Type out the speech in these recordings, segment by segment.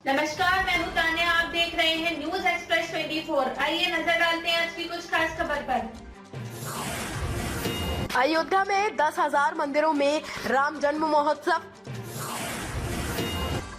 नमस्कार, मैं हूं तान्या। आप देख रहे हैं न्यूज एक्सप्रेस 24। आइए नजर डालते हैं आज की कुछ खास खबर पर। अयोध्या में 10,000 मंदिरों में राम जन्म महोत्सव।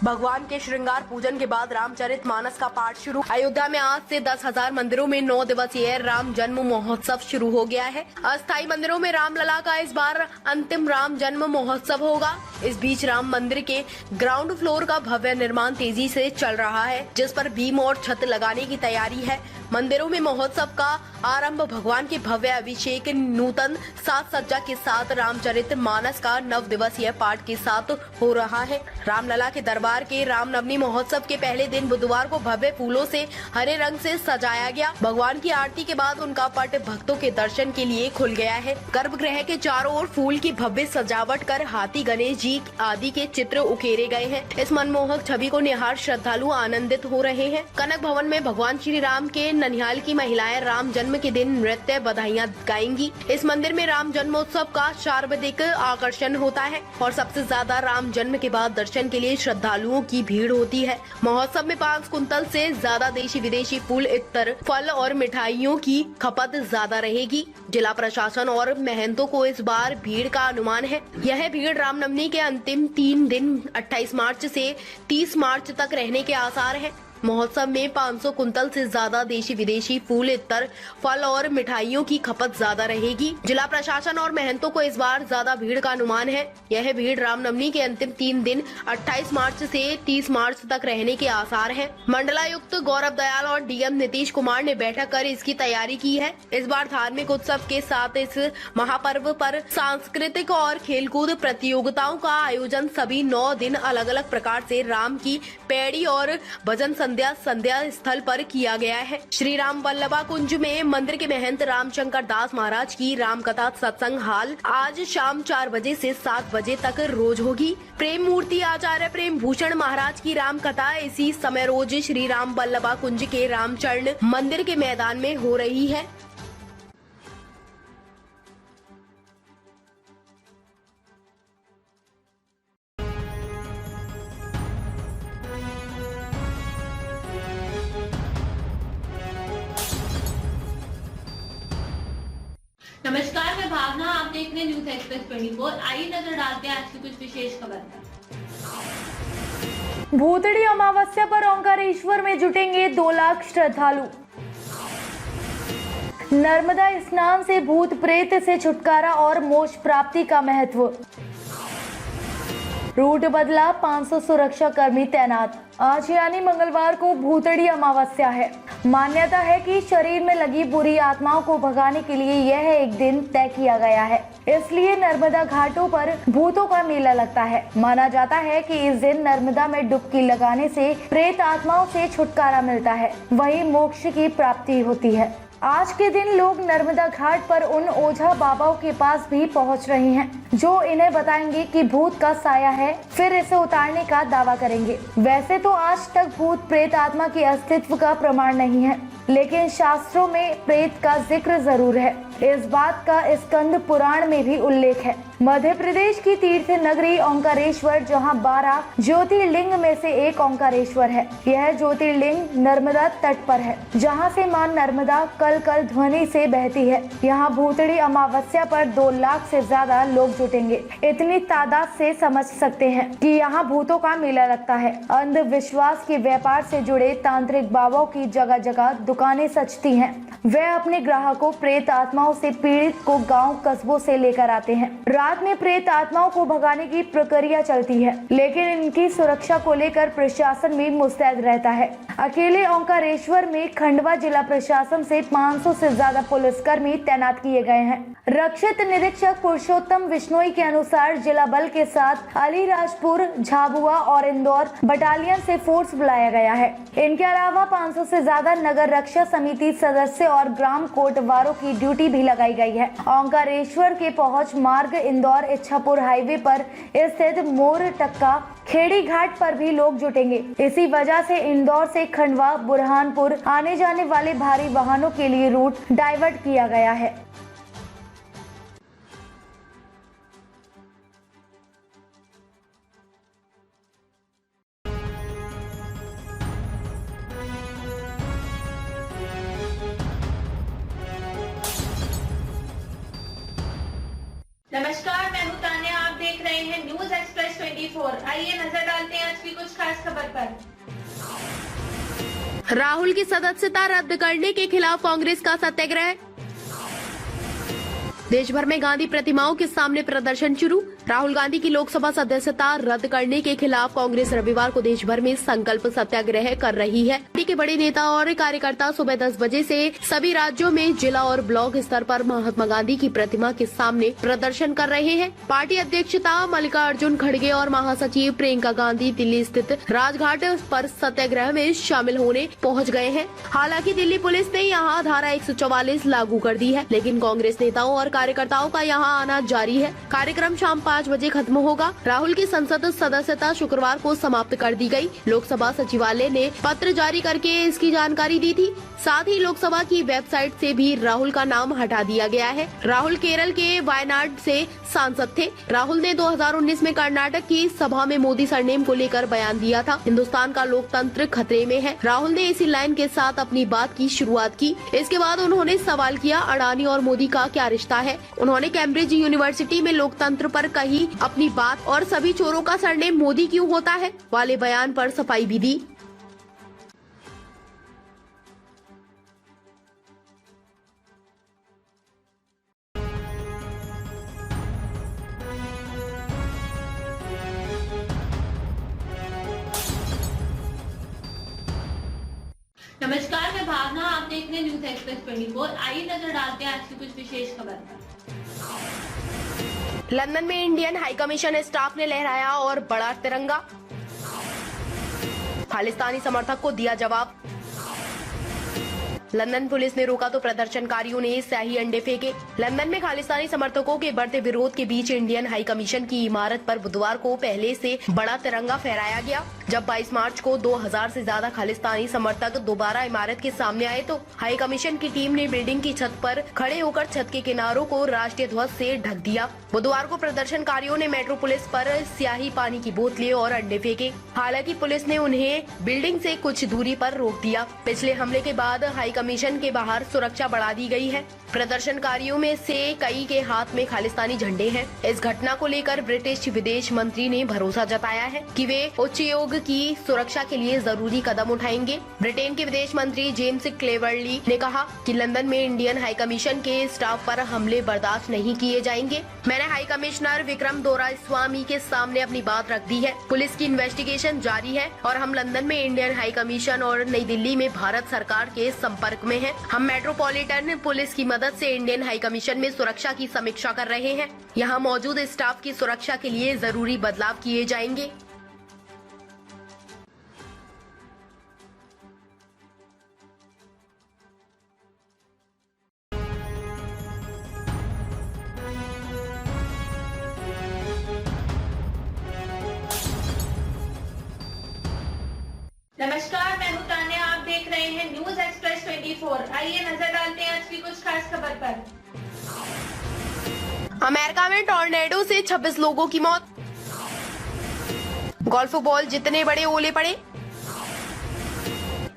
भगवान के श्रृंगार पूजन के बाद रामचरित मानस का पाठ शुरू। अयोध्या में आज से 10,000 मंदिरों में 9 दिवसीय राम जन्म महोत्सव शुरू हो गया है। अस्थायी मंदिरों में रामलला का इस बार अंतिम राम जन्म महोत्सव होगा। इस बीच राम मंदिर के ग्राउंड फ्लोर का भव्य निर्माण तेजी से चल रहा है, जिस पर बीम और छत लगाने की तैयारी है। मंदिरों में महोत्सव का आरंभ भगवान के भव्य अभिषेक, नूतन साज सज्जा के साथ रामचरित मानस का 9 दिवसीय पाठ के साथ हो रहा है। रामलला के दरबार के रामनवमी महोत्सव के पहले दिन बुधवार को भव्य फूलों से हरे रंग से सजाया गया। भगवान की आरती के बाद उनका पट भक्तों के दर्शन के लिए खुल गया है। गर्भगृह के चारों ओर फूल की भव्य सजावट कर हाथी, गणेश जी आदि के चित्र उकेरे गए हैं। इस मनमोहक छवि को निहार श्रद्धालु आनंदित हो रहे हैं। कनक भवन में भगवान श्री राम के ननिहाल की महिलाएं राम जन्म के दिन नृत्य बधाइयां गाएंगी। इस मंदिर में राम जन्मोत्सव का सर्वाधिक आकर्षण होता है और सबसे ज्यादा राम जन्म के बाद दर्शन के लिए श्रद्धालुओं की भीड़ होती है। महोत्सव में 5 कुंतल से ज्यादा देशी विदेशी फूल, इत्र, फल और मिठाइयों की खपत ज्यादा रहेगी। जिला प्रशासन और महंतों को इस बार भीड़ का अनुमान है। यह भीड़ रामनवमी के अंतिम 3 दिन 28 मार्च से 30 मार्च तक रहने के आसार है। महोत्सव में 500 कुंतल से ज्यादा देशी विदेशी फूल, इत्र, फल और मिठाइयों की खपत ज्यादा रहेगी। जिला प्रशासन और महंतों को इस बार ज्यादा भीड़ का अनुमान है। यह भीड़ रामनवमी के अंतिम 3 दिन 28 मार्च से 30 मार्च तक रहने के आसार है। मंडलायुक्त गौरव दयाल और डीएम नीतीश कुमार ने बैठक कर इसकी तैयारी की है। इस बार धार्मिक उत्सव के साथ इस महापर्व पर सांस्कृतिक और खेलकूद प्रतियोगिताओं का आयोजन सभी 9 दिन अलग अलग प्रकार से राम की पैड़ी और भजन संध्या स्थल पर किया गया है। श्री राम वल्लभा कुंज में मंदिर के महंत रामशंकर दास महाराज की राम कथा सत्संग हाल आज शाम 4 बजे से 7 बजे तक रोज होगी। प्रेम मूर्ति आचार्य प्रेम भूषण महाराज की राम कथा इसी समय रोज श्री राम वल्लभा कुंज के रामचरण मंदिर के मैदान में हो रही है। नमस्कार, मैं भावना। आप देख रहे हैं न्यूज एक्सप्रेस 24। आइए नजर डालते हैं आज की कुछ विशेष खबर पर। भूतड़ी अमावस्या पर ओंकारेश्वर में जुटेंगे 2 लाख श्रद्धालु। नर्मदा स्नान से भूत प्रेत से छुटकारा और मोक्ष प्राप्ति का महत्व। रूट बदला, 500 सुरक्षा कर्मी तैनात। आज यानी मंगलवार को भूतड़ी अमावस्या है। मान्यता है कि शरीर में लगी बुरी आत्माओं को भगाने के लिए यह एक दिन तय किया गया है, इसलिए नर्मदा घाटों पर भूतों का मेला लगता है। माना जाता है कि इस दिन नर्मदा में डुबकी लगाने से प्रेत आत्माओं से छुटकारा मिलता है, वहीं मोक्ष की प्राप्ति होती है। आज के दिन लोग नर्मदा घाट पर उन ओझा बाबाओं के पास भी पहुंच रहे हैं, जो इन्हें बताएंगे कि भूत का साया है, फिर इसे उतारने का दावा करेंगे। वैसे तो आज तक भूत प्रेत आत्मा के अस्तित्व का प्रमाण नहीं है, लेकिन शास्त्रों में प्रेत का जिक्र जरूर है। इस बात का स्कंद पुराण में भी उल्लेख है। मध्य प्रदेश की तीर्थ नगरी ओंकारेश्वर, जहां 12 ज्योतिर्लिंग में से एक ओंकारेश्वर है। यह ज्योतिर्लिंग नर्मदा तट पर है, जहां से मां नर्मदा कल कल ध्वनि से बहती है। यहाँ भूतड़ी अमावस्या पर 2 लाख से ज्यादा लोग जुटेंगे। इतनी तादाद से समझ सकते हैं कि यहाँ भूतों का मेला लगता है। अंधविश्वास के व्यापार से जुड़े तांत्रिक बाबाओं की जगह जगह दुकानें सजती हैं। वे अपने ग्राहकों प्रेत आत्माओं से पीड़ित को गांव कस्बों से लेकर आते हैं। रात में प्रेत आत्माओं को भगाने की प्रक्रिया चलती है, लेकिन इनकी सुरक्षा को लेकर प्रशासन भी मुस्तैद रहता है। अकेले ओंकारेश्वर में खंडवा जिला प्रशासन से 500 से ज्यादा पुलिसकर्मी तैनात किए गए हैं। रक्षित निरीक्षक पुरुषोत्तम विश्नोई के अनुसार जिला बल के साथ अलीराजपुर, झाबुआ और इंदौर बटालियन से फोर्स बुलाया गया है। इनके अलावा 500 से ज्यादा नगर रक्षा समिति सदस्य और ग्राम कोटवारों की ड्यूटी भी लगाई गई है। ओंकारेश्वर के पहुंच मार्ग इंदौर इच्छापुर हाईवे पर स्थित मोर टक्का खेड़ी घाट पर भी लोग जुटेंगे। इसी वजह से इंदौर से खंडवा, बुरहानपुर आने जाने वाले भारी वाहनों के लिए रूट डाइवर्ट किया गया है। नमस्कार, मैं हूं तान्या। आप देख रहे हैं न्यूज एक्सप्रेस 24। आइए नजर डालते हैं आज की कुछ खास खबर पर। राहुल की सदस्यता रद्द करने के खिलाफ कांग्रेस का सत्याग्रह। देश भर में गांधी प्रतिमाओं के सामने प्रदर्शन शुरू। राहुल गांधी की लोकसभा सदस्यता रद्द करने के खिलाफ कांग्रेस रविवार को देश भर में संकल्प सत्याग्रह कर रही है। पार्टी के बड़े नेता और कार्यकर्ता सुबह 10 बजे से सभी राज्यों में जिला और ब्लॉक स्तर पर महात्मा गांधी की प्रतिमा के सामने प्रदर्शन कर रहे हैं। पार्टी अध्यक्षता मल्लिकार्जुन खड़गे और महासचिव प्रियंका गांधी दिल्ली स्थित राजघाट पर सत्याग्रह में शामिल होने पहुंच गए हैं। हालांकि दिल्ली पुलिस ने यहां धारा 144 लागू कर दी है, लेकिन कांग्रेस नेताओं और कार्यकर्ताओं का यहां आना जारी है। कार्यक्रम शाम 5 बजे खत्म होगा। राहुल की संसद सदस्यता शुक्रवार को समाप्त कर दी गई। लोकसभा सचिवालय ने पत्र जारी करके इसकी जानकारी दी थी। साथ ही लोकसभा की वेबसाइट से भी राहुल का नाम हटा दिया गया है। राहुल केरल के वायनाड से सांसद थे। राहुल ने 2019 में कर्नाटक की सभा में मोदी सरनेम को लेकर बयान दिया था। हिंदुस्तान का लोकतंत्र खतरे में है। राहुल ने इसी लाइन के साथ अपनी बात की शुरुआत की। इसके बाद उन्होंने सवाल किया, अडानी और मोदी का क्या रिश्ता है। उन्होंने कैम्ब्रिज यूनिवर्सिटी में लोकतंत्र पर कही अपनी बात और सभी चोरों का सरनेम मोदी क्यों होता है वाले बयान पर सफाई भी दी। नमस्कार, मैं भावना। आप देख रहे हैं न्यूज एक्सप्रेस 24। आइए नजर डालते हैं आज की कुछ विशेष खबर पर। लंदन में इंडियन हाई कमीशन स्टाफ ने लहराया और बड़ा तिरंगा। खालिस्तानी समर्थक को दिया जवाब। लंदन पुलिस ने रोका तो प्रदर्शनकारियों ने स्याही अंडे फेंके। लंदन में खालिस्तानी समर्थकों के बढ़ते विरोध के बीच इंडियन हाई कमीशन की इमारत पर बुधवार को पहले से बड़ा तिरंगा फहराया गया। जब 22 मार्च को 2000 से ज्यादा खालिस्तानी समर्थक दोबारा इमारत के सामने आए तो हाई कमीशन की टीम ने बिल्डिंग की छत पर खड़े होकर छत के किनारों को राष्ट्रीय ध्वज से ढक दिया। बुधवार को प्रदर्शनकारियों ने मेट्रो पुलिस पर स्याही, पानी की बोतलें और अंडे फेंके। हालांकि पुलिस ने उन्हें बिल्डिंग से कुछ दूरी पर रोक दिया। पिछले हमले के बाद हाई कमीशन के बाहर सुरक्षा बढ़ा दी गई है। प्रदर्शनकारियों में से कई के हाथ में खालिस्तानी झंडे हैं। इस घटना को लेकर ब्रिटिश विदेश मंत्री ने भरोसा जताया है कि वे उच्चायोग की सुरक्षा के लिए जरूरी कदम उठाएंगे। ब्रिटेन के विदेश मंत्री जेम्स क्लेवर्ली ने कहा कि लंदन में इंडियन हाई कमीशन के स्टाफ पर हमले बर्दाश्त नहीं किए जाएंगे। मैंने हाई कमिश्नर विक्रम दोराईस्वामी के सामने अपनी बात रख दी है। पुलिस की इन्वेस्टिगेशन जारी है और हम लंदन में इंडियन हाई कमीशन और नई दिल्ली में भारत सरकार के संपर्क में हैं। हम मेट्रोपॉलिटन पुलिस की मदद से इंडियन हाई कमीशन में सुरक्षा की समीक्षा कर रहे हैं। यहाँ मौजूद स्टाफ की सुरक्षा के लिए जरूरी बदलाव किए जाएंगे। नमस्कार, मैं हूं तान्या। आप देख रहे हैं न्यूज एक्सप्रेस 24। आइए नजर डालते हैं आज की कुछ खास खबर पर। अमेरिका में टॉर्नेडो से 26 लोगों की मौत। गोल्फ बॉल जितने बड़े ओले पड़े।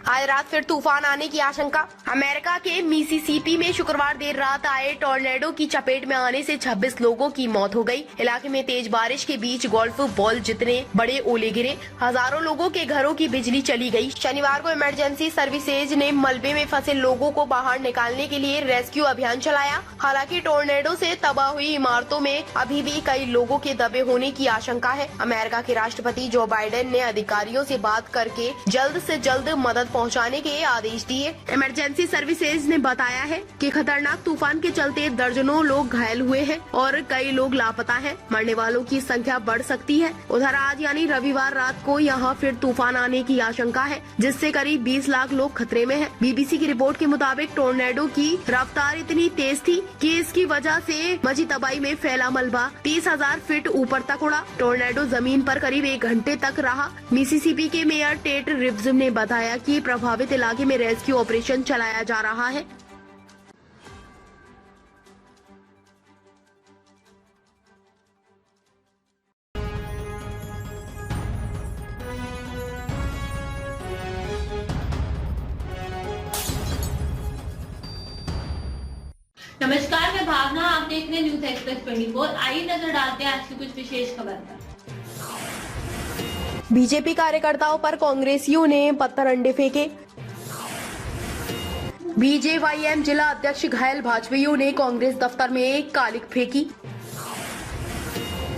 आज रात फिर तूफान आने की आशंका। अमेरिका के मिसिसिपी में शुक्रवार देर रात आए टॉर्नेडो की चपेट में आने से 26 लोगों की मौत हो गई। इलाके में तेज बारिश के बीच गोल्फ बॉल जितने बड़े ओले गिरे। हजारों लोगों के घरों की बिजली चली गई। शनिवार को इमरजेंसी सर्विसेज ने मलबे में फंसे लोगों को बाहर निकालने के लिए रेस्क्यू अभियान चलाया। हालांकि टॉर्नेडो से तबाह हुई इमारतों में अभी भी कई लोगों के दबे होने की आशंका है। अमेरिका के राष्ट्रपति जो बाइडेन ने अधिकारियों से बात करके जल्द से जल्द मदद पहुंचाने के आदेश दिए। इमरजेंसी सर्विसेज ने बताया है कि खतरनाक तूफान के चलते दर्जनों लोग घायल हुए हैं और कई लोग लापता हैं। मरने वालों की संख्या बढ़ सकती है। उधर आज यानी रविवार रात को यहाँ फिर तूफान आने की आशंका है, जिससे करीब 20 लाख लोग खतरे में हैं। बीबीसी की रिपोर्ट के मुताबिक टॉर्नेडो की रफ्तार इतनी तेज थी कि इसकी वजह से मची तबाही में फैला मलबा 30,000 फीट ऊपर तक उड़ा। टॉर्नेडो जमीन पर करीब 1 घंटे तक रहा। मिसिसिपी के मेयर टेट रिव्ज ने बताया कि प्रभावित इलाके में रेस्क्यू ऑपरेशन चलाया जा रहा है। नमस्कार, मैं भावना, आप देख रहे हैं न्यूज एक्सप्रेस 24। आइए नजर डालते हैं आज की कुछ विशेष खबर पर। बीजेपी कार्यकर्ताओं पर कांग्रेसियों ने पत्थर अंडे फेंके। बीजेवाईएम जिला अध्यक्ष घायल भाजपाइयों ने कांग्रेस दफ्तर में कालिक फेंकी।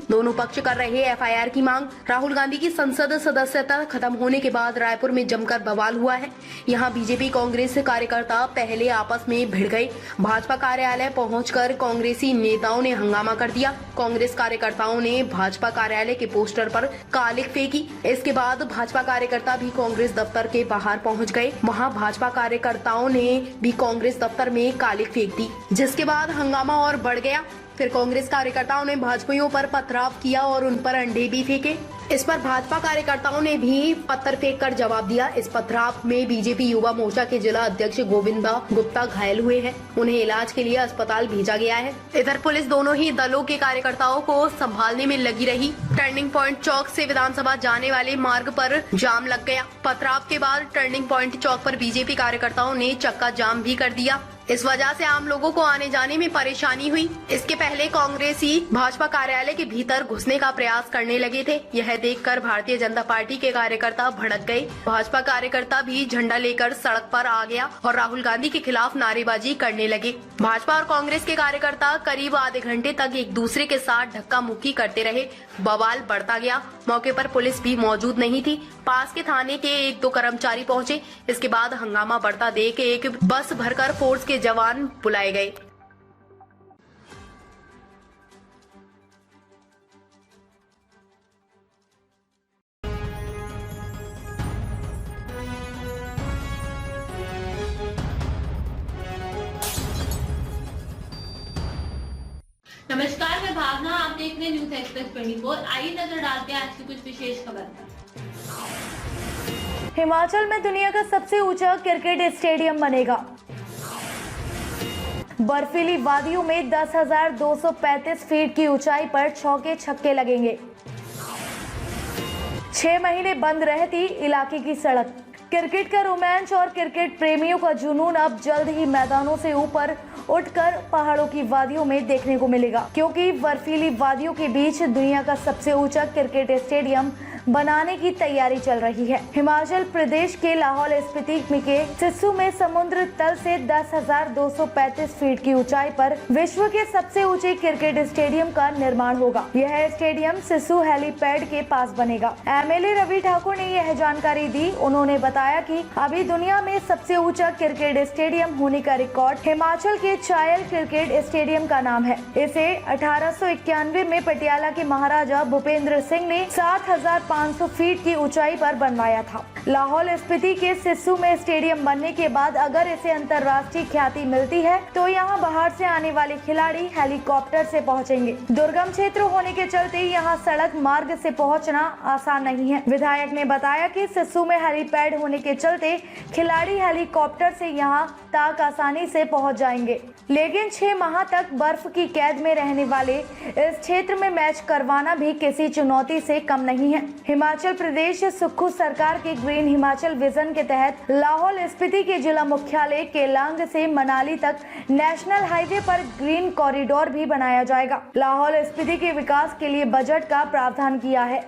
दोनों पक्ष कर रहे एफआईआर की मांग। राहुल गांधी की संसद सदस्यता खत्म होने के बाद रायपुर में जमकर बवाल हुआ है। यहां बीजेपी कांग्रेस कार्यकर्ता पहले आपस में भिड़ गए। भाजपा कार्यालय पहुंचकर कांग्रेसी नेताओं ने हंगामा कर दिया। कांग्रेस कार्यकर्ताओं ने भाजपा कार्यालय के पोस्टर पर कालिक फेंकी। इसके बाद भाजपा कार्यकर्ता भी कांग्रेस दफ्तर के बाहर पहुंच गए। वहां भाजपा कार्यकर्ताओं ने भी कांग्रेस दफ्तर में कालिक फेंक दी, जिसके बाद हंगामा और बढ़ गया। फिर कांग्रेस कार्यकर्ताओं ने भाजपाइयों पर पथराव किया और उन पर अंडे भी फेंके। इस पर भाजपा कार्यकर्ताओं ने भी पत्थर फेंककर जवाब दिया। इस पथराव में बीजेपी युवा मोर्चा के जिला अध्यक्ष गोविंदा गुप्ता घायल हुए हैं। उन्हें इलाज के लिए अस्पताल भेजा गया है। इधर पुलिस दोनों ही दलों के कार्यकर्ताओं को संभालने में लगी रही। टर्निंग पॉइंट चौक से विधानसभा जाने वाले मार्ग पर जाम लग गया। पथराव के बाद टर्निंग पॉइंट चौक पर बीजेपी कार्यकर्ताओं ने चक्का जाम भी कर दिया। इस वजह से आम लोगों को आने जाने में परेशानी हुई। इसके पहले कांग्रेसी भाजपा कार्यालय के भीतर घुसने का प्रयास करने लगे थे। यह देखकर भारतीय जनता पार्टी के कार्यकर्ता भड़क गए। भाजपा कार्यकर्ता भी झंडा लेकर सड़क पर आ गया और राहुल गांधी के खिलाफ नारेबाजी करने लगे। भाजपा और कांग्रेस के कार्यकर्ता करीब आधे घंटे तक एक दूसरे के साथ धक्का मुक्की करते रहे। बवाल बढ़ता गया। मौके पर पुलिस भी मौजूद नहीं थी। पास के थाने के 1-2 कर्मचारी पहुंचे। इसके बाद हंगामा बढ़ता देख एक बस भरकर फोर्स के जवान बुलाए गए। नमस्कार, मैं भावना, आप देख रहे हैं न्यूज एक्सप्रेस 24। आइए नजर डालते हैं आज की कुछ विशेष खबर पर। हिमाचल में दुनिया का सबसे ऊंचा क्रिकेट स्टेडियम बनेगा। बर्फीली वादियों में 10,235 फीट की ऊंचाई पर चौके छक्के लगेंगे। 6 महीने बंद रहती इलाके की सड़क। क्रिकेट का रोमांच और क्रिकेट प्रेमियों का जुनून अब जल्द ही मैदानों से ऊपर उठकर पहाड़ों की वादियों में देखने को मिलेगा, क्योंकि बर्फीली वादियों के बीच दुनिया का सबसे ऊंचा क्रिकेट स्टेडियम बनाने की तैयारी चल रही है। हिमाचल प्रदेश के लाहौल स्पीति के सिस्सू में समुद्र तल से 10,235 फीट की ऊंचाई पर विश्व के सबसे ऊंचे क्रिकेट स्टेडियम का निर्माण होगा। यह स्टेडियम सिस्सू हेलीपैड के पास बनेगा। एमएलए रवि ठाकुर ने यह जानकारी दी। उन्होंने बताया कि अभी दुनिया में सबसे ऊंचा क्रिकेट स्टेडियम होने का रिकॉर्ड हिमाचल के चायल क्रिकेट स्टेडियम का नाम है। इसे 1891 में पटियाला के महाराजा भूपेंद्र सिंह ने 7,500 फीट की ऊंचाई पर बनवाया था। लाहौल स्पीति के सिस्सू में स्टेडियम बनने के बाद अगर इसे अंतर्राष्ट्रीय ख्याति मिलती है तो यहाँ बाहर से आने वाले खिलाड़ी हेलीकॉप्टर से पहुँचेंगे। दुर्गम क्षेत्र होने के चलते यहाँ सड़क मार्ग से पहुँचना आसान नहीं है। विधायक ने बताया कि सिस्सू में हेलीपैड होने के चलते खिलाड़ी हेलीकॉप्टर से यहाँ तक आसानी से पहुँच जाएंगे, लेकिन 6 माह तक बर्फ की कैद में रहने वाले इस क्षेत्र में मैच करवाना भी किसी चुनौती से कम नहीं है। हिमाचल प्रदेश सुक्खू सरकार के ग्रीन हिमाचल विजन के तहत लाहौल स्पीति के जिला मुख्यालय केलांग से मनाली तक नेशनल हाईवे पर ग्रीन कॉरिडोर भी बनाया जाएगा। लाहौल स्पीति के विकास के लिए बजट का प्रावधान किया है।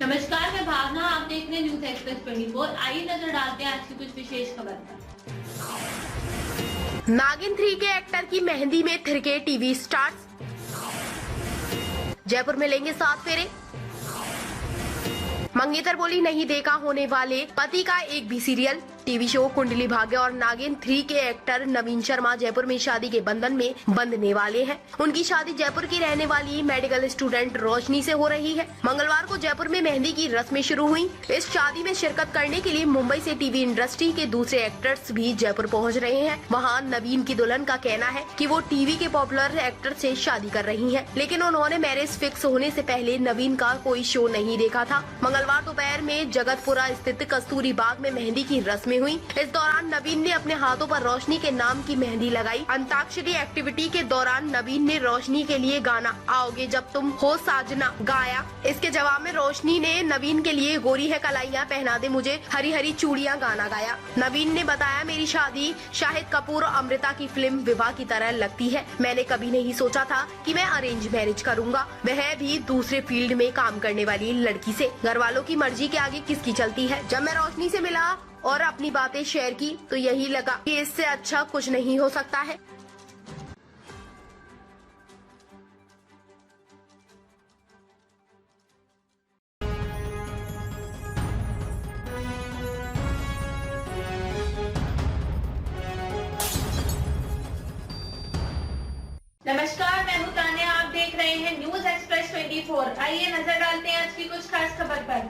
नमस्कार, मैं भावना, आप देख रहे हैं न्यूज एक्सप्रेस 24। आइए नजर डालते हैं आज की कुछ विशेष खबर पर। नागिन 3 के एक्टर की मेहंदी में थिरके टीवी स्टार्स। जयपुर में लेंगे 7 फेरे। मंगेतर बोली नहीं देखा होने वाले पति का एक भी serial. TV show Kundali Bhagya और नागिन 3 के एक्टर नवीन शर्मा जयपुर में शादी के बंधन में बंधने वाले हैं। उनकी शादी जयपुर की रहने वाली मेडिकल स्टूडेंट रोशनी से हो रही है। मंगलवार को जयपुर में मेहंदी की रस्में शुरू हुई। इस शादी में शिरकत करने के लिए मुंबई से टीवी इंडस्ट्री के दूसरे एक्टर्स भी जयपुर पहुंच रहे हैं। वहां नवीन की दुल्हन का कहना है कि वो टीवी के पॉपुलर एक्टर से शादी कर रही है, लेकिन उन्होंने मैरिज फिक्स होने से पहले नवीन का कोई शो नहीं देखा था। मंगलवार दोपहर में जगतपुरा स्थित कस्तूरी बाग में मेहंदी की रस्में में हुई। इस दौरान नवीन ने अपने हाथों पर रोशनी के नाम की मेहंदी लगाई। अंताक्षरी एक्टिविटी के दौरान नवीन ने रोशनी के लिए गाना आओगे जब तुम हो साजना गाया। इसके जवाब में रोशनी ने नवीन के लिए गोरी है कलाइयाँ पहना दे मुझे हरी हरी चूड़ियाँ गाना गाया। नवीन ने बताया, मेरी शादी शाहिद कपूर और अमृता की फिल्म विवाह की तरह लगती है। मैंने कभी नहीं सोचा था कि मैं अरेंज मैरिज करूंगा, वह भी दूसरे फील्ड में काम करने वाली लड़की से। घर वालों की मर्जी के आगे किसकी चलती है। जब मैं रोशनी से मिला और अपनी बातें शेयर की तो यही लगा कि इससे अच्छा कुछ नहीं हो सकता है। नमस्कार, मैं हूं तान्या, आप देख रहे हैं न्यूज एक्सप्रेस 24। आइए नजर डालते हैं आज की कुछ खास खबर पर।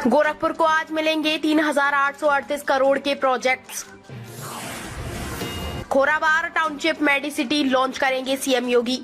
गोरखपुर को आज मिलेंगे 3,838 करोड़ के projects. Khorabar township Medicity launch करेंगे सीएम योगी।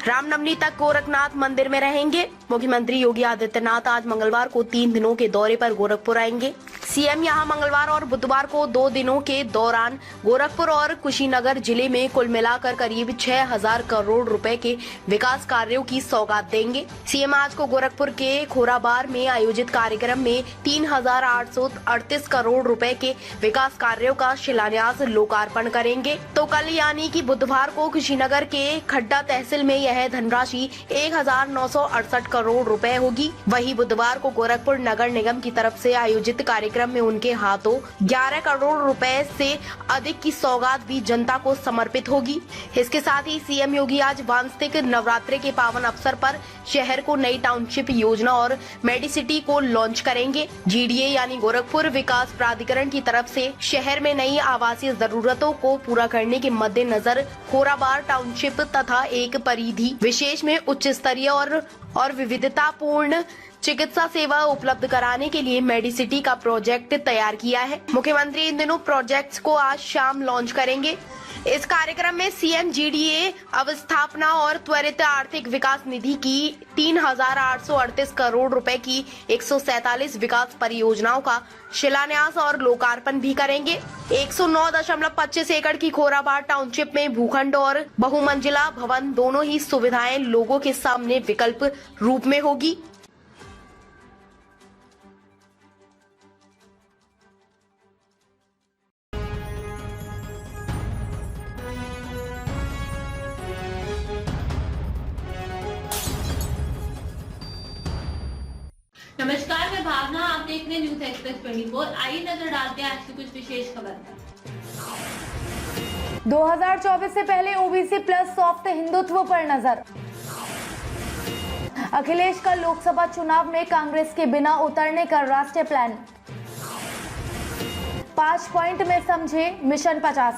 रामनवमी तक गोरखनाथ मंदिर में रहेंगे। मुख्यमंत्री योगी आदित्यनाथ आज मंगलवार को 3 दिनों के दौरे पर गोरखपुर आएंगे। सीएम यहां मंगलवार और बुधवार को 2 दिनों के दौरान गोरखपुर और कुशीनगर जिले में कुल मिलाकर करीब 6,000 करोड़ रुपए के विकास कार्यों की सौगात देंगे। सीएम आज को गोरखपुर के खोराबार में आयोजित कार्यक्रम में 3,838 करोड़ रुपए के विकास कार्यों का शिलान्यास लोकार्पण करेंगे। तो कल यानी कि बुधवार को कुशीनगर के खड्डा तहसील में यह धनराशि 1,968 करोड़ रुपए होगी। वहीं बुधवार को गोरखपुर नगर निगम की तरफ से आयोजित कार्यक्रम में उनके हाथों 11 करोड़ रुपए से अधिक की सौगात भी जनता को समर्पित होगी। इसके साथ ही सीएम योगी आज वार्षिक नवरात्रि के पावन अवसर पर शहर को नई टाउनशिप योजना और मेडिसिटी को लॉन्च करेंगे। जीडीए यानी गोरखपुर विकास प्राधिकरण की तरफ से शहर में नई आवासीय जरूरतों को पूरा करने के मद्देनजर खोराबार टाउनशिप तथा एक परिधि विशेष में उच्च स्तरीय और विविधतापूर्ण चिकित्सा सेवा उपलब्ध कराने के लिए मेडिसिटी का प्रोजेक्ट तैयार किया है। मुख्यमंत्री इन दिनों प्रोजेक्ट्स को आज शाम लॉन्च करेंगे। इस कार्यक्रम में सीएम जीडीए अवस्थापना और त्वरित आर्थिक विकास निधि की 3,838 करोड़ रुपए की 147 विकास परियोजनाओं का शिलान्यास और लोकार्पण भी करेंगे। 109.25 एकड़ की खोराबार टाउनशिप में भूखंड और बहुमंजिला भवन दोनों ही सुविधाएं लोगों के सामने विकल्प रूप में होगी। नमस्कार, मैं भावना, आप देख रहे हैं न्यूज एक्सप्रेस 24। आइए नजर डालते हैं आज की कुछ विशेष खबर पर। 2024 से पहले ओबीसी प्लस सॉफ्ट हिंदुत्व पर नजर। अखिलेश का लोकसभा चुनाव में कांग्रेस के बिना उतरने का राष्ट्रीय प्लान। 5 पॉइंट में समझे मिशन 50।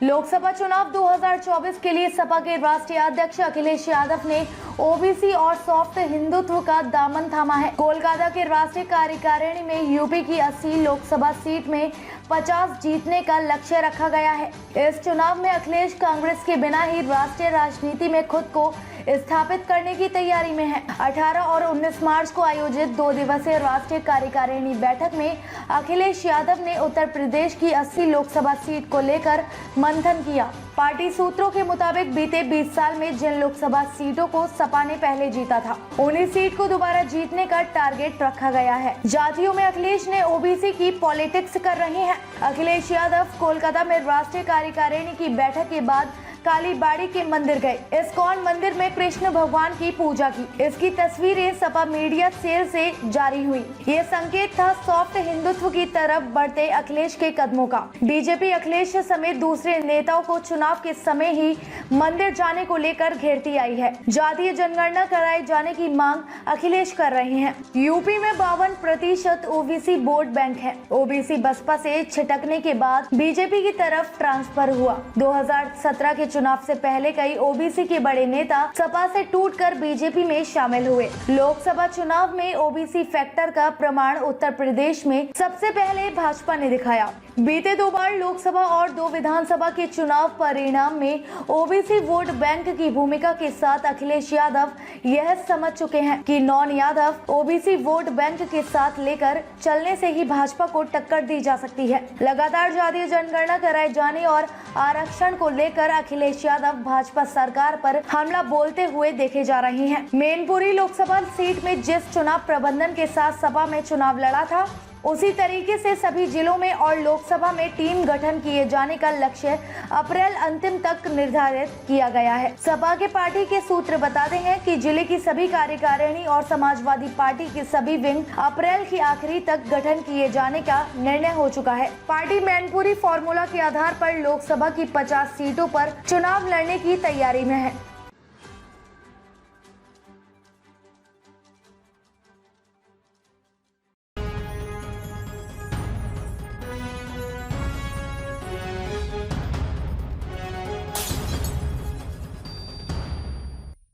लोकसभा चुनाव 2024 के लिए सपा के राष्ट्रीय अध्यक्ष अखिलेश यादव ने ओबीसी और सॉफ्ट हिंदुत्व का दामन थामा है। कोलकाता के राष्ट्रीय कार्यकारिणी में यूपी की 80 लोकसभा सीट में 50 जीतने का लक्ष्य रखा गया है। इस चुनाव में अखिलेश कांग्रेस के बिना ही राष्ट्रीय राजनीति में खुद को स्थापित करने की तैयारी में है। 18 और 19 मार्च को आयोजित 2 दिवसीय राष्ट्रीय कार्यकारिणी बैठक में अखिलेश यादव ने उत्तर प्रदेश की 80 लोकसभा सीट को लेकर मंथन किया। पार्टी सूत्रों के मुताबिक बीते 20 साल में जिन लोकसभा सीटों को सपा ने पहले जीता था, उन्हीं सीट को दोबारा जीतने का टारगेट रखा गया है। जातियों में अखिलेश ने ओबीसी की पॉलिटिक्स कर रहे हैं। अखिलेश यादव कोलकाता में राष्ट्रीय कार्यकारिणी की बैठक के बाद कालीबाड़ी के मंदिर गए। इस्कॉन मंदिर में कृष्ण भगवान की पूजा की। इसकी तस्वीरें सपा मीडिया सेल से जारी हुई। ये संकेत था सॉफ्ट हिंदुत्व की तरफ बढ़ते अखिलेश के कदमों का। बीजेपी अखिलेश समेत दूसरे नेताओं को चुनाव के समय ही मंदिर जाने को लेकर घेरती आई है। जातीय जनगणना कराए जाने की मांग अखिलेश कर रहे हैं। यूपी में 52% ओबीसी वोट बैंक है। ओबीसी बसपा से छिटकने के बाद बीजेपी की तरफ ट्रांसफर हुआ। 2017 के चुनाव से पहले कई ओबीसी के बड़े नेता सपा से टूटकर बीजेपी में शामिल हुए। लोकसभा चुनाव में ओबीसी फैक्टर का प्रमाण उत्तर प्रदेश में सबसे पहले भाजपा ने दिखाया। बीते 2 बार लोकसभा और 2 विधानसभा के चुनाव परिणाम में ओबीसी वोट बैंक की भूमिका के साथ अखिलेश यादव यह समझ चुके हैं कि non Yadav OBC vote bank के साथ लेकर चलने से ही भाजपा को टक्कर दी जा सकती है। लगातार जातीय जनगणना कराए जाने और आरक्षण को लेकर अखिलेश यादव भाजपा सरकार पर हमला बोलते हुए देखे जा रहे हैं। मैनपुरी लोकसभा सीट में जिस चुनाव प्रबंधन के साथ सपा में चुनाव लड़ा था, उसी तरीके से सभी जिलों में और लोकसभा में टीम गठन किए जाने का लक्ष्य अप्रैल अंतिम तक निर्धारित किया गया है। सपा के पार्टी के सूत्र बताते हैं कि जिले की सभी कार्यकारिणी और समाजवादी पार्टी के सभी विंग अप्रैल की आखिरी तक गठन किए जाने का निर्णय हो चुका है। पार्टी मैनपुरी फॉर्मूला के आधार पर लोकसभा की 50 सीटों पर चुनाव लड़ने की तैयारी में है।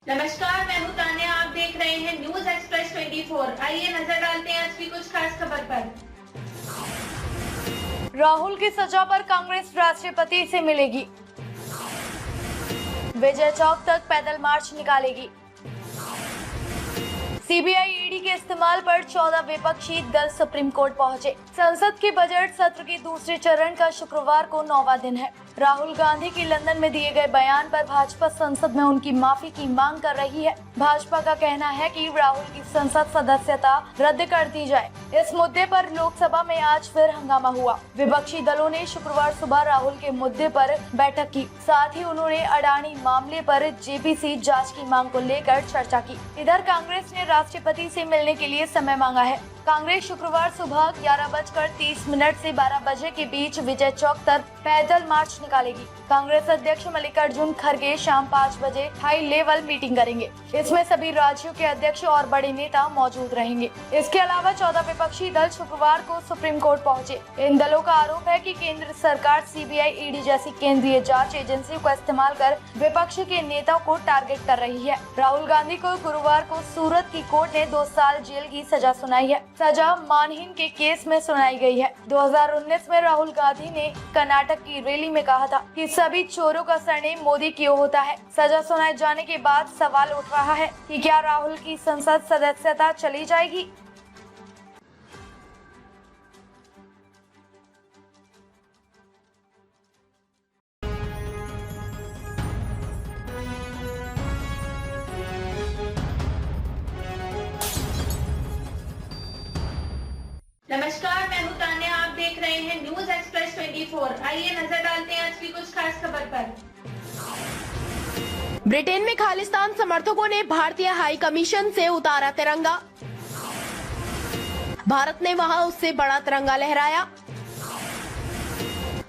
नमस्कार, मैं हूं तान्या। आप देख रहे हैं न्यूज एक्सप्रेस 24। आइए नजर डालते हैं आज की कुछ खास खबर पर। राहुल की सजा पर कांग्रेस राष्ट्रपति से मिलेगी। विजय चौक तक पैदल मार्च निकालेगी। सीबीआई ईडी के इस्तेमाल पर 14 विपक्षी दल सुप्रीम कोर्ट पहुंचे। संसद के बजट सत्र के दूसरे चरण का शुक्रवार को 9वां दिन है। राहुल गांधी की लंदन में दिए गए बयान पर भाजपा संसद में उनकी माफी की मांग कर रही है। भाजपा का कहना है कि राहुल की संसद सदस्यता रद्द कर दी जाए। इस मुद्दे पर लोकसभा में आज फिर हंगामा हुआ। विपक्षी दलों ने शुक्रवार सुबह राहुल के मुद्दे पर बैठक की। साथ ही उन्होंने अडानी मामले पर जेपीसी जांच की मांग को लेकर चर्चा की। इधर कांग्रेस ने राष्ट्रपति से मिलने के लिए समय मांगा है। कांग्रेस शुक्रवार सुबह 11:30 से 12 बजे के बीच विजय चौक तक पैदल मार्च निकालेगी। कांग्रेस अध्यक्ष मल्लिकार्जुन खड़गे शाम 5 बजे हाई लेवल मीटिंग करेंगे। इसमें सभी राज्यों के अध्यक्ष और बड़े नेता मौजूद रहेंगे। इसके अलावा 14 विपक्षी दल शुक्रवार को सुप्रीम कोर्ट पहुंचे। इन दलों का आरोप है कि केंद्र सरकार सीबीआई, ईडी जैसी केंद्रीय जांच एजेंसियों का इस्तेमाल कर विपक्ष के नेताओं को टारगेट कर रही है। राहुल गांधी को गुरुवार को सूरत की कोर्ट ने 2 साल जेल की सजा सुनाई है। सजा मानहीन के केस में सुनाई गई है। 2019 में राहुल गांधी ने कर्नाटक की रैली में कहा था कि सभी चोरों का सरनेम मोदी क्यों होता है। सजा सुनाए जाने के बाद सवाल उठ रहा है कि क्या राहुल की संसद सदस्यता चली जाएगी। नमस्कार, मैं हूं तान्या। आप देख रहे हैं न्यूज एक्सप्रेस 24। आइए नजर डालते हैं आज की कुछ खास खबर पर। ब्रिटेन में खालिस्तान समर्थकों ने भारतीय हाई कमीशन से उतारा तिरंगा। भारत ने वहां उससे बड़ा तिरंगा लहराया।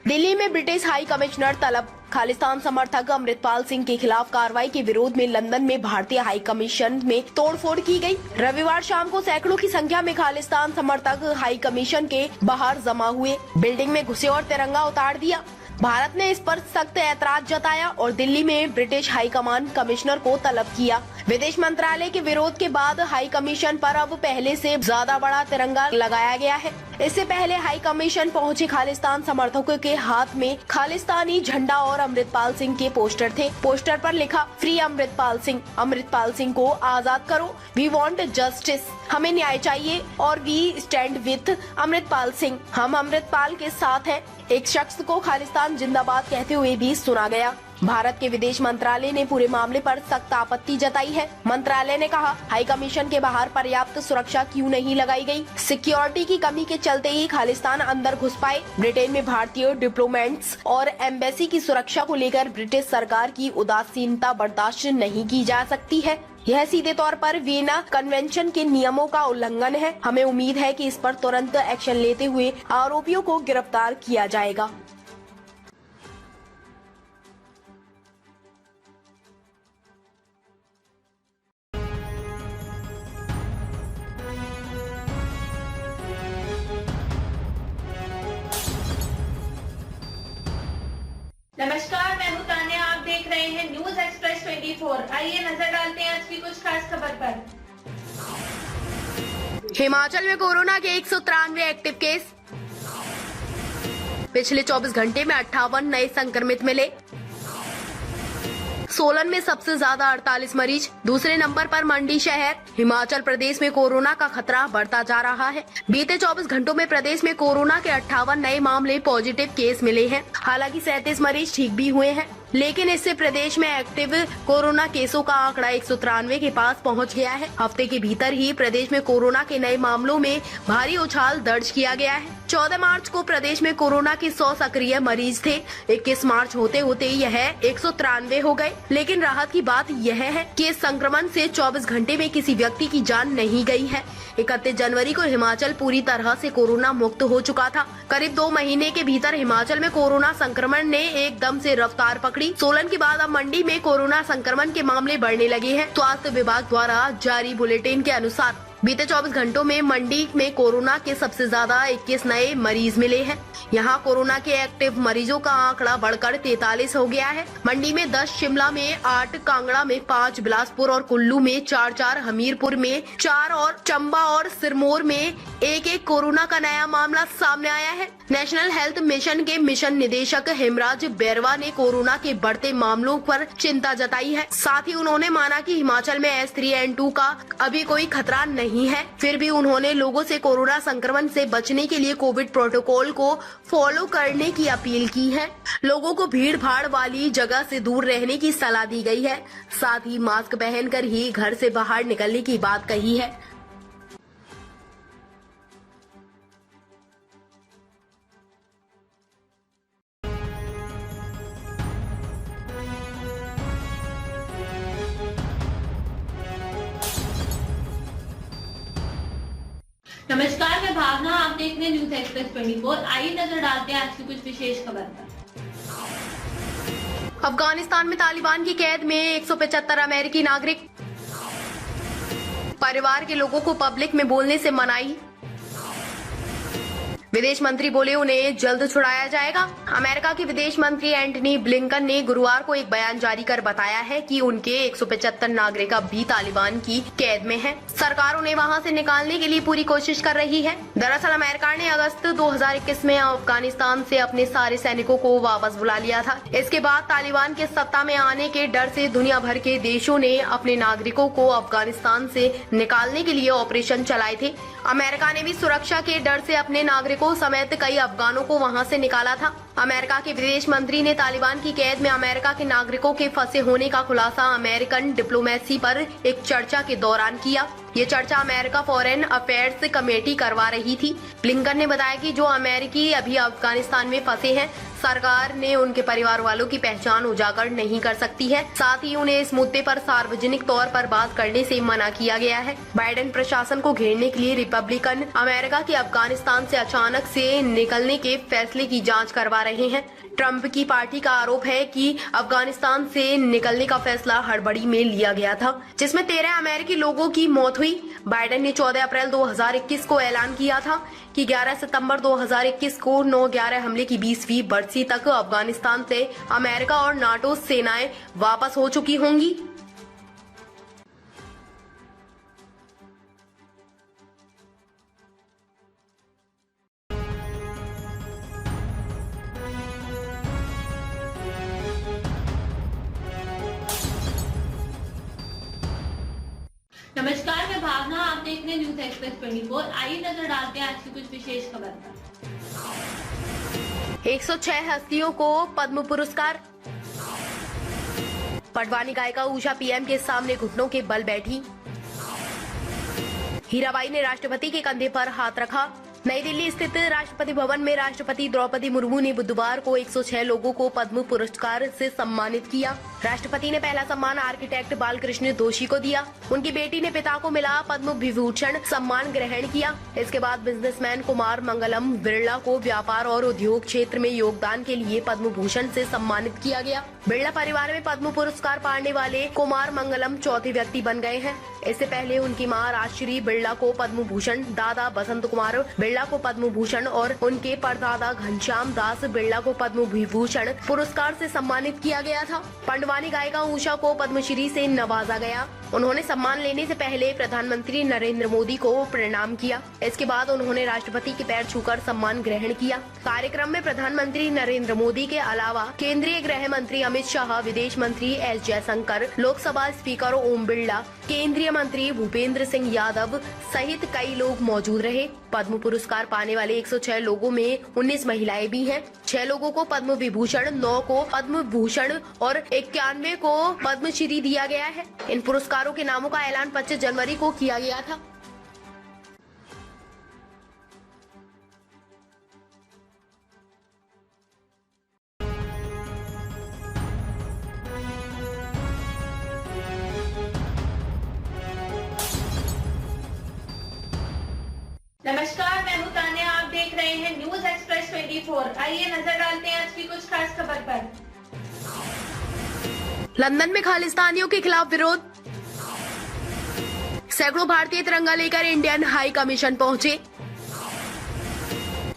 दिल्ली में ब्रिटिश हाई कमिश्नर तलब। खालिस्तान समर्थक अमृतपाल सिंह के खिलाफ कार्रवाई के विरोध में लंदन में भारतीय हाई कमीशन में तोड़फोड़ की गई। रविवार शाम को सैकड़ों की संख्या में खालिस्तान समर्थक हाई कमीशन के बाहर जमा हुए, बिल्डिंग में घुसे और तिरंगा उतार दिया। भारत ने इस पर सख्त ऐतराज जताया और दिल्ली में ब्रिटिश हाई कमान कमिश्नर को तलब किया। विदेश मंत्रालय के विरोध के बाद हाई कमीशन पर अब पहले से ज्यादा बड़ा तिरंगा लगाया गया है। इससे पहले हाई कमीशन पहुंचे खालिस्तान समर्थकों के हाथ में खालिस्तानी झंडा और अमृतपाल सिंह के पोस्टर थे। पोस्टर पर लिखा, फ्री अमृतपाल सिंह, अमृतपाल सिंह को आजाद करो, वी वांट जस्टिस, हमें न्याय चाहिए और we stand with Amritpal Singh, हम अमृतपाल के साथ हैं। एक शख्स को खालिस्तान जिंदाबाद कहते हुए भी सुना गया। भारत के विदेश मंत्रालय ने पूरे मामले पर सख्त आपत्ति जताई है। मंत्रालय ने कहा, हाई कमीशन के बाहर पर्याप्त सुरक्षा क्यों नहीं लगाई गई? सिक्योरिटी की कमी के चलते ही खालिस्तान अंदर घुस पाए। ब्रिटेन में भारतीय डिप्लोमेट्स और एम्बेसी की सुरक्षा को लेकर ब्रिटिश सरकार की उदासीनता बर्दाश्त नहीं की जा सकती है। यह सीधे तौर पर वियना कन्वेंशन के नियमों का उल्लंघन है। हमें उम्मीद है कि इस पर तुरंत एक्शन लेते हुए आरोपियों को गिरफ्तार किया जाएगा। नमस्कार, मैं हूं तान्या। आप देख रहे हैं न्यूज एक्सप्रेस 24। आइए नजर डालते हैं आज की कुछ खास खबर पर। हिमाचल में कोरोना के 193 एक्टिव केस। पिछले 24 घंटे में 58 नए संक्रमित मिले। सोलन में सबसे ज्यादा 48 मरीज। दूसरे नंबर पर मंडी शहर। हिमाचल प्रदेश में कोरोना का खतरा बढ़ता जा रहा है। बीते 24 घंटों में प्रदेश में कोरोना के 58 नए मामले पॉजिटिव केस मिले हैं। हालांकि 37 मरीज ठीक भी हुए हैं, लेकिन इससे प्रदेश में एक्टिव कोरोना केसों का आंकड़ा 193 के पास पहुंच गया है। हफ्ते के भीतर ही प्रदेश में कोरोना के नए मामलों में भारी उछाल दर्ज किया गया है। 14 मार्च को प्रदेश में कोरोना के 100 सक्रिय मरीज थे। 21 मार्च होते होते यह 193 हो गए। लेकिन राहत की बात यह है कि इस संक्रमण से 24 घंटे में किसी व्यक्ति की जान नहीं गई है। 31 जनवरी को हिमाचल पूरी तरह से कोरोना मुक्त हो चुका था। करीब 2 महीने के भीतर हिमाचल में कोरोना संक्रमण ने एकदम से रफ्तार पकड़ी। सोलन के बाद अब मंडी में कोरोना संक्रमण के मामले बढ़ने लगे हैं। स्वास्थ्य विभाग द्वारा जारी बुलेटिन के अनुसार बीते 24 घंटों में मंडी में कोरोना के सबसे ज्यादा 21 नए मरीज मिले हैं। यहाँ कोरोना के एक्टिव मरीजों का आंकड़ा बढ़कर 43 हो गया है। मंडी में 10, शिमला में 8, कांगड़ा में 5, बिलासपुर और कुल्लू में 4, हमीरपुर में 4 और चंबा और सिरमौर में 1 कोरोना का नया मामला सामने आया है। नेशनल हेल्थ मिशन के मिशन निदेशक हेमराज बैरवा ने कोरोना के बढ़ते मामलों पर चिंता जताई है। साथ ही उन्होंने माना कि हिमाचल में S3N2 का अभी कोई खतरा नहीं है। फिर भी उन्होंने लोगों से कोरोना संक्रमण से बचने के लिए कोविड प्रोटोकॉल को फॉलो करने की अपील की है। लोगों को भीड़ भाड़ वाली जगह से दूर रहने की सलाह दी गई है। साथ ही मास्क पहनकर ही घर से बाहर निकलने की बात कही है। नमस्कार, मैं भावना, आप देख रहे हैं न्यूज एक्सप्रेस 24। आइए नजर डालते हैं आज की कुछ विशेष खबर पर। अफगानिस्तान में तालिबान की कैद में 175 अमेरिकी नागरिक। परिवार के लोगों को पब्लिक में बोलने से मनाही। विदेश मंत्री बोले उन्हें जल्द छुड़ाया जाएगा। अमेरिका के विदेश मंत्री एंटनी ब्लिंकन ने गुरुवार को एक बयान जारी कर बताया है कि उनके 175 नागरिक अब भी तालिबान की कैद में हैं। सरकार उन्हें वहां से निकालने के लिए पूरी कोशिश कर रही है। दरअसल अमेरिका ने अगस्त 2021 में अफगानिस्तान से अपने सारे सैनिकों को वापस बुला लिया था। इसके बाद तालिबान के सत्ता में आने के डर से दुनिया भर के देशों ने अपने नागरिकों को अफगानिस्तान से निकालने के लिए ऑपरेशन चलाए थे। अमेरिका ने भी सुरक्षा के डर से अपने नागरिकों समेत कई अफगानों को वहां से निकाला था। अमेरिका के विदेश मंत्री ने तालिबान की कैद में अमेरिका के नागरिकों के फंसे होने का खुलासा अमेरिकन डिप्लोमेसी पर एक चर्चा के दौरान किया। ये चर्चा अमेरिका फॉरेन अफेयर्स कमेटी करवा रही थी। ब्लिंकन ने बताया कि जो अमेरिकी अभी अफगानिस्तान में फंसे हैं, सरकार ने उनके परिवार वालों की पहचान उजागर नहीं कर सकती है। साथ ही उन्हें इस मुद्दे पर सार्वजनिक तौर पर बात करने से मना किया गया है। बाइडेन प्रशासन को घेरने के लिए रिपब्लिकन अमेरिका के अफगानिस्तान से अचानक से निकलने के फैसले की जांच करवा रहे हैं। ट्रंप की पार्टी का आरोप है कि अफगानिस्तान से निकलने का फैसला हड़बड़ी में लिया गया था, जिसमें 13 अमेरिकी लोगों की मौत हुई। बाइडेन ने 14 अप्रैल 2021 को ऐलान किया था कि 11 सितंबर 2021 को 9/11 हमले की 20वीं बरसी तक अफगानिस्तान से अमेरिका और नाटो सेनाएं वापस हो चुकी होंगी। नमस्कार, मैं भावना, आप देख रहे हैं न्यूज एक्सप्रेस 24। आइए नजर डालते हैं आज की कुछ विशेष खबर पर। 106 हस्तियों को पद्म पुरस्कार। पटवानी गायिका उषा पीएम के सामने घुटनों के बल बैठी। हीराबाई ने राष्ट्रपति के कंधे पर हाथ रखा। नई दिल्ली स्थित राष्ट्रपति भवन में राष्ट्रपति द्रौपदी मुर्मू ने बुधवार को 106 लोगों को पद्म पुरस्कार से सम्मानित किया। राष्ट्रपति ने पहला सम्मान आर्किटेक्ट बालकृष्ण दोषी को दिया। उनकी बेटी ने पिता को मिला पद्म विभूषण सम्मान ग्रहण किया। इसके बाद बिजनेसमैन कुमार मंगलम बिरला को व्यापार और उद्योग क्षेत्र में योगदान के लिए पद्म भूषण से सम्मानित किया गया। बिरला परिवार में पद्म पुरस्कार पाने वाले कुमार मंगलम चौथे व्यक्ति बन गए हैं। इससे पहले उनकी मां राजश्री बिरला को पद्म भूषण, दादा बसंत कुमार बिरला को पद्म भूषण और उनके परदादा घनश्याम दास बिरला को पद्म विभूषण पुरस्कार से सम्मानित किया गया था। पंडवानी गायिका उषा को पद्मश्री से नवाजा गया। उन्होंने सम्मान लेने से पहले प्रधानमंत्री नरेंद्र मोदी को प्रणाम किया। इसके बाद उन्होंने राष्ट्रपति के पैर छूकर सम्मान ग्रहण किया। कार्यक्रम में प्रधानमंत्री नरेंद्र मोदी के अलावा केंद्रीय गृह मंत्री अमित शाह, विदेश मंत्री एस जयशंकर, लोकसभा स्पीकर ओम बिरला, केंद्रीय मंत्री भूपेंद्र सिंह यादव सहित कई लोग मौजूद रहे। पद्म पुरस्कार पाने वाले 106 लोगों में 19 महिलाएं भी हैं। 6 लोगों को पद्म विभूषण, 9 को पद्म भूषण और 91 को पद्मश्री दिया गया है। इन पुरस्कारों के नामों का ऐलान 25 जनवरी को किया गया था। नमस्कार, मैं हूं तान्या, आप देख रहे हैं न्यूज एक्सप्रेस 24। आइए नजर डालते हैं आज की कुछ खास खबर पर। लंदन में खालिस्तानियों के खिलाफ विरोध। सैकड़ों भारतीय तिरंगा लेकर इंडियन हाई कमीशन पहुंचे।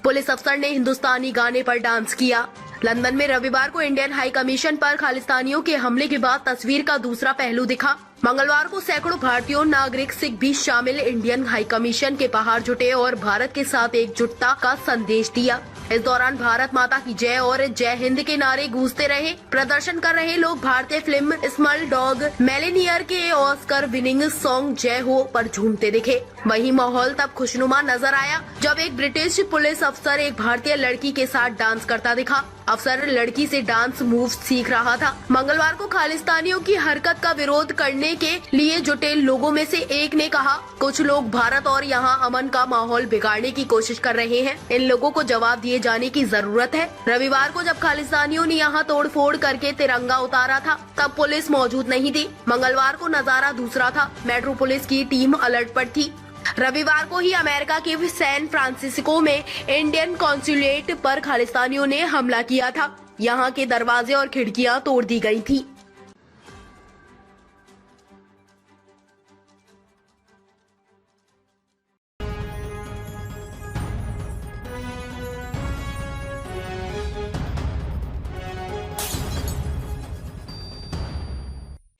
पुलिस अफसर ने हिंदुस्तानी गाने पर डांस किया। लंदन में रविवार को इंडियन हाई कमीशन पर खालिस्तानियों के हमले के बाद तस्वीर का दूसरा पहलू दिखा। मंगलवार को सैकड़ों भारतीय नागरिक, सिख भी शामिल इंडियन हाई कमीशन के बाहर जुटे और भारत के साथ एकजुटता का संदेश दिया। इस दौरान भारत माता की जय और जय हिंद के नारे गूंजते रहे। प्रदर्शन कर रहे लोग भारतीय फिल्म स्मॉल डॉग मिलियनेयर के ऑस्कर विनिंग सॉन्ग जय हो पर झूमते दिखे। वहीं माहौल तब खुशनुमा नजर आया जब एक ब्रिटिश पुलिस अफसर एक भारतीय लड़की के साथ डांस करता दिखा। अफसर लड़की से डांस मूव सीख रहा था। मंगलवार को खालिस्तानियों की हरकत का विरोध करने के लिए जुटे लोगों में से एक ने कहा, कुछ लोग भारत और यहाँ अमन का माहौल बिगाड़ने की कोशिश कर रहे हैं। इन लोगों को जवाब दिए जाने की जरूरत है। रविवार को जब खालिस्तानियों ने यहाँ तोड़फोड़ करके तिरंगा उतारा था, तब पुलिस मौजूद नहीं थी। मंगलवार को नजारा दूसरा था। मेट्रो पुलिस की टीम अलर्ट पर थी। रविवार को ही अमेरिका के सैन फ्रांसिस्को में इंडियन कॉन्सुलेट पर खालिस्तानियों ने हमला किया था। यहाँ के दरवाजे और खिड़कियां तोड़ दी गई थी।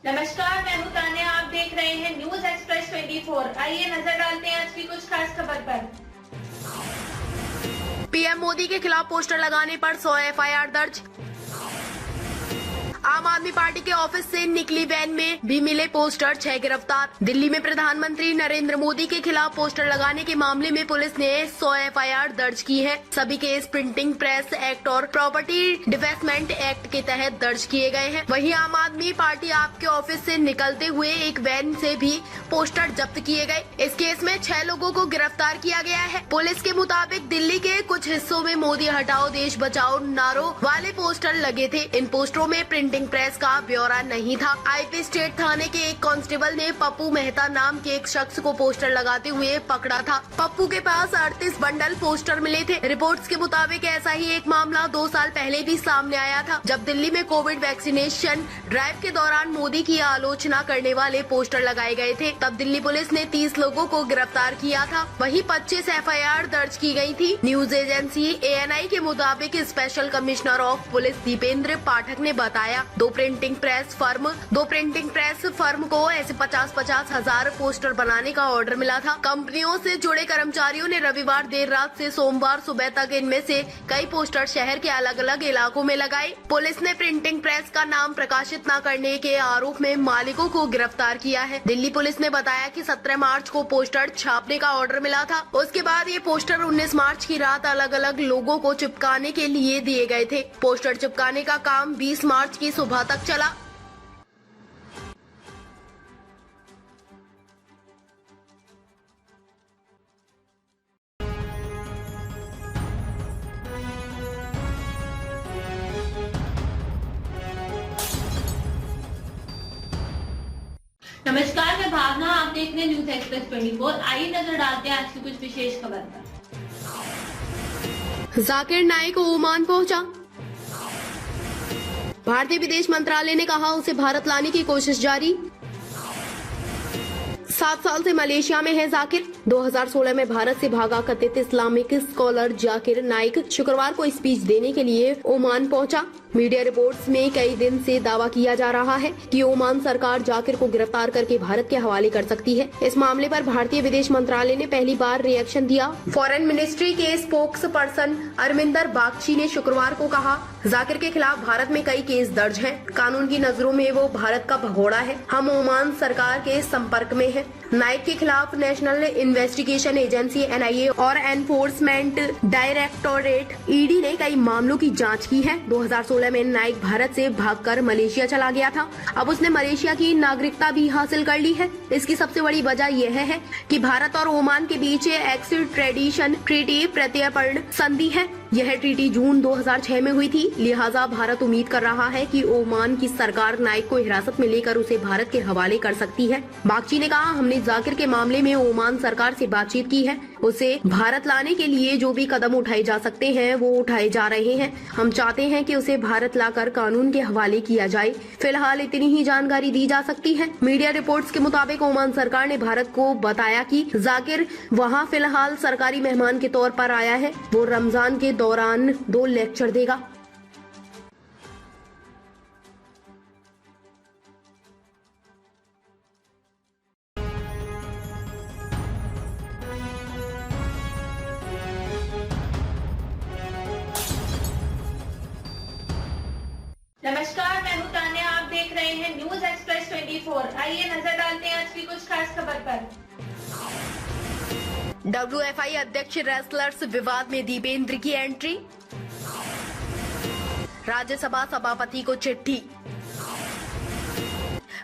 नमस्कार, मैं हूं तान्या, आप देख रहे हैं न्यूज एक्सप्रेस 24। आइए नजर डालते हैं आज की कुछ खास खबर पर। पीएम मोदी के खिलाफ पोस्टर लगाने पर 100 एफआईआर दर्ज। आम आदमी पार्टी के ऑफिस से निकली वैन में भी मिले पोस्टर, 6 गिरफ्तार। दिल्ली में प्रधानमंत्री नरेंद्र मोदी के खिलाफ पोस्टर लगाने के मामले में पुलिस ने 100 एफआईआर दर्ज की है। सभी केस प्रिंटिंग प्रेस एक्ट और प्रॉपर्टी डिफेसमेंट एक्ट के तहत दर्ज किए गए हैं। वहीं आम आदमी पार्टी आपके ऑफिस से निकलते हुए एक वैन से भी पोस्टर जब्त किए गए। इस केस में 6 लोगों को गिरफ्तार किया गया है। पुलिस के मुताबिक दिल्ली के कुछ हिस्सों में मोदी हटाओ देश बचाओ नारों वाले पोस्टर लगे थे। इन पोस्टरों में प्रिंटिंग प्रेस का ब्यौरा नहीं था। आईपी स्टेट थाने के एक कांस्टेबल ने पप्पू मेहता नाम के एक शख्स को पोस्टर लगाते हुए पकड़ा था। पप्पू के पास 38 बंडल पोस्टर मिले थे। रिपोर्ट्स के मुताबिक ऐसा ही एक मामला 2 साल पहले भी सामने आया था, जब दिल्ली में कोविड वैक्सीनेशन ड्राइव के दौरान मोदी की आलोचना करने वाले पोस्टर लगाए गए थे। तब दिल्ली पुलिस ने 30 लोगों को गिरफ्तार किया था। वहीं 25 एफआईआर दर्ज की गई थी। न्यूज एजेंसी एएनआई के मुताबिक special commissioner of police Dipendra Pathak ने बताया, दो प्रिंटिंग प्रेस फर्म को ऐसे 50-50 हजार पोस्टर बनाने का ऑर्डर मिला था। कंपनियों से जुड़े कर्मचारियों ने रविवार देर रात से सोमवार सुबह तक इनमें से कई पोस्टर शहर के अलग अलग इलाकों में लगाए। पुलिस ने प्रिंटिंग प्रेस का नाम प्रकाशित न करने के आरोप में मालिकों को गिरफ्तार किया है। दिल्ली पुलिस ने बताया कि 17 मार्च को पोस्टर छापने का ऑर्डर मिला था। उसके बाद ये पोस्टर 19 मार्च की रात अलग अलग लोगों को चिपकाने के लिए दिए गए थे। पोस्टर चिपकाने का काम 20 मार्च की सुबह तक चला। नमस्कार, मैं भावना, आप देख रहे हैं न्यूज एक्सप्रेस 24। आइए नजर डालते हैं आज की कुछ विशेष खबर पर। जाकिर नाइक ओमान पहुंचा। भारतीय विदेश मंत्रालय ने कहा उसे भारत लाने की कोशिश जारी। 7 साल से मलेशिया में है जाकिर। 2016 में भारत से भागा कथित इस्लामिक स्कॉलर जाकिर नाइक शुक्रवार को स्पीच देने के लिए ओमान पहुंचा। मीडिया रिपोर्ट्स में कई दिन से दावा किया जा रहा है कि ओमान सरकार जाकिर को गिरफ्तार करके भारत के हवाले कर सकती है। इस मामले पर भारतीय विदेश मंत्रालय ने पहली बार रिएक्शन दिया। फॉरेन मिनिस्ट्री के स्पोक्स पर्सन अरविंदर बागची ने शुक्रवार को कहा, जाकिर के खिलाफ भारत में कई केस दर्ज हैं। कानून की नजरों में वो भारत का भगोड़ा है। हम ओमान सरकार के संपर्क में हैं। नाइक के खिलाफ नेशनल इन्वेस्टिगेशन एजेंसी NIA और एनफोर्समेंट डायरेक्टोरेट ED ने कई मामलों की जांच की है। 2016 में नाइक भारत से भागकर मलेशिया चला गया था। अब उसने मलेशिया की नागरिकता भी हासिल कर ली है। इसकी सबसे बड़ी वजह यह है कि भारत और ओमान के बीच एक्सट्रेडिशन ट्रीटी प्रत्यर्पण संधि है। यह ट्रीटी जून 2006 में हुई थी। लिहाजा भारत उम्मीद कर रहा है कि ओमान की सरकार नाइक को हिरासत में लेकर उसे भारत के हवाले कर सकती है। बागची ने कहा, हमने जाकिर के मामले में ओमान सरकार से बातचीत की है। उसे भारत लाने के लिए जो भी कदम उठाए जा सकते हैं वो उठाए जा रहे हैं। हम चाहते हैं कि उसे भारत लाकर कानून के हवाले किया जाए। फिलहाल इतनी ही जानकारी दी जा सकती है। मीडिया रिपोर्ट्स के मुताबिक ओमान सरकार ने भारत को बताया कि जाकिर वहां फिलहाल सरकारी मेहमान के तौर पर आया है। वो रमजान के दौरान 2 लेक्चर देगा। नमस्कार, मैं हूं तान्या। आप देख रहे हैं न्यूज एक्सप्रेस 24। आइए नजर डालते हैं आज की कुछ खास खबर पर। WFI अध्यक्ष रेसलर्स विवाद में दीपेंद्र की एंट्री। राज्यसभा सभापति को चिट्ठी।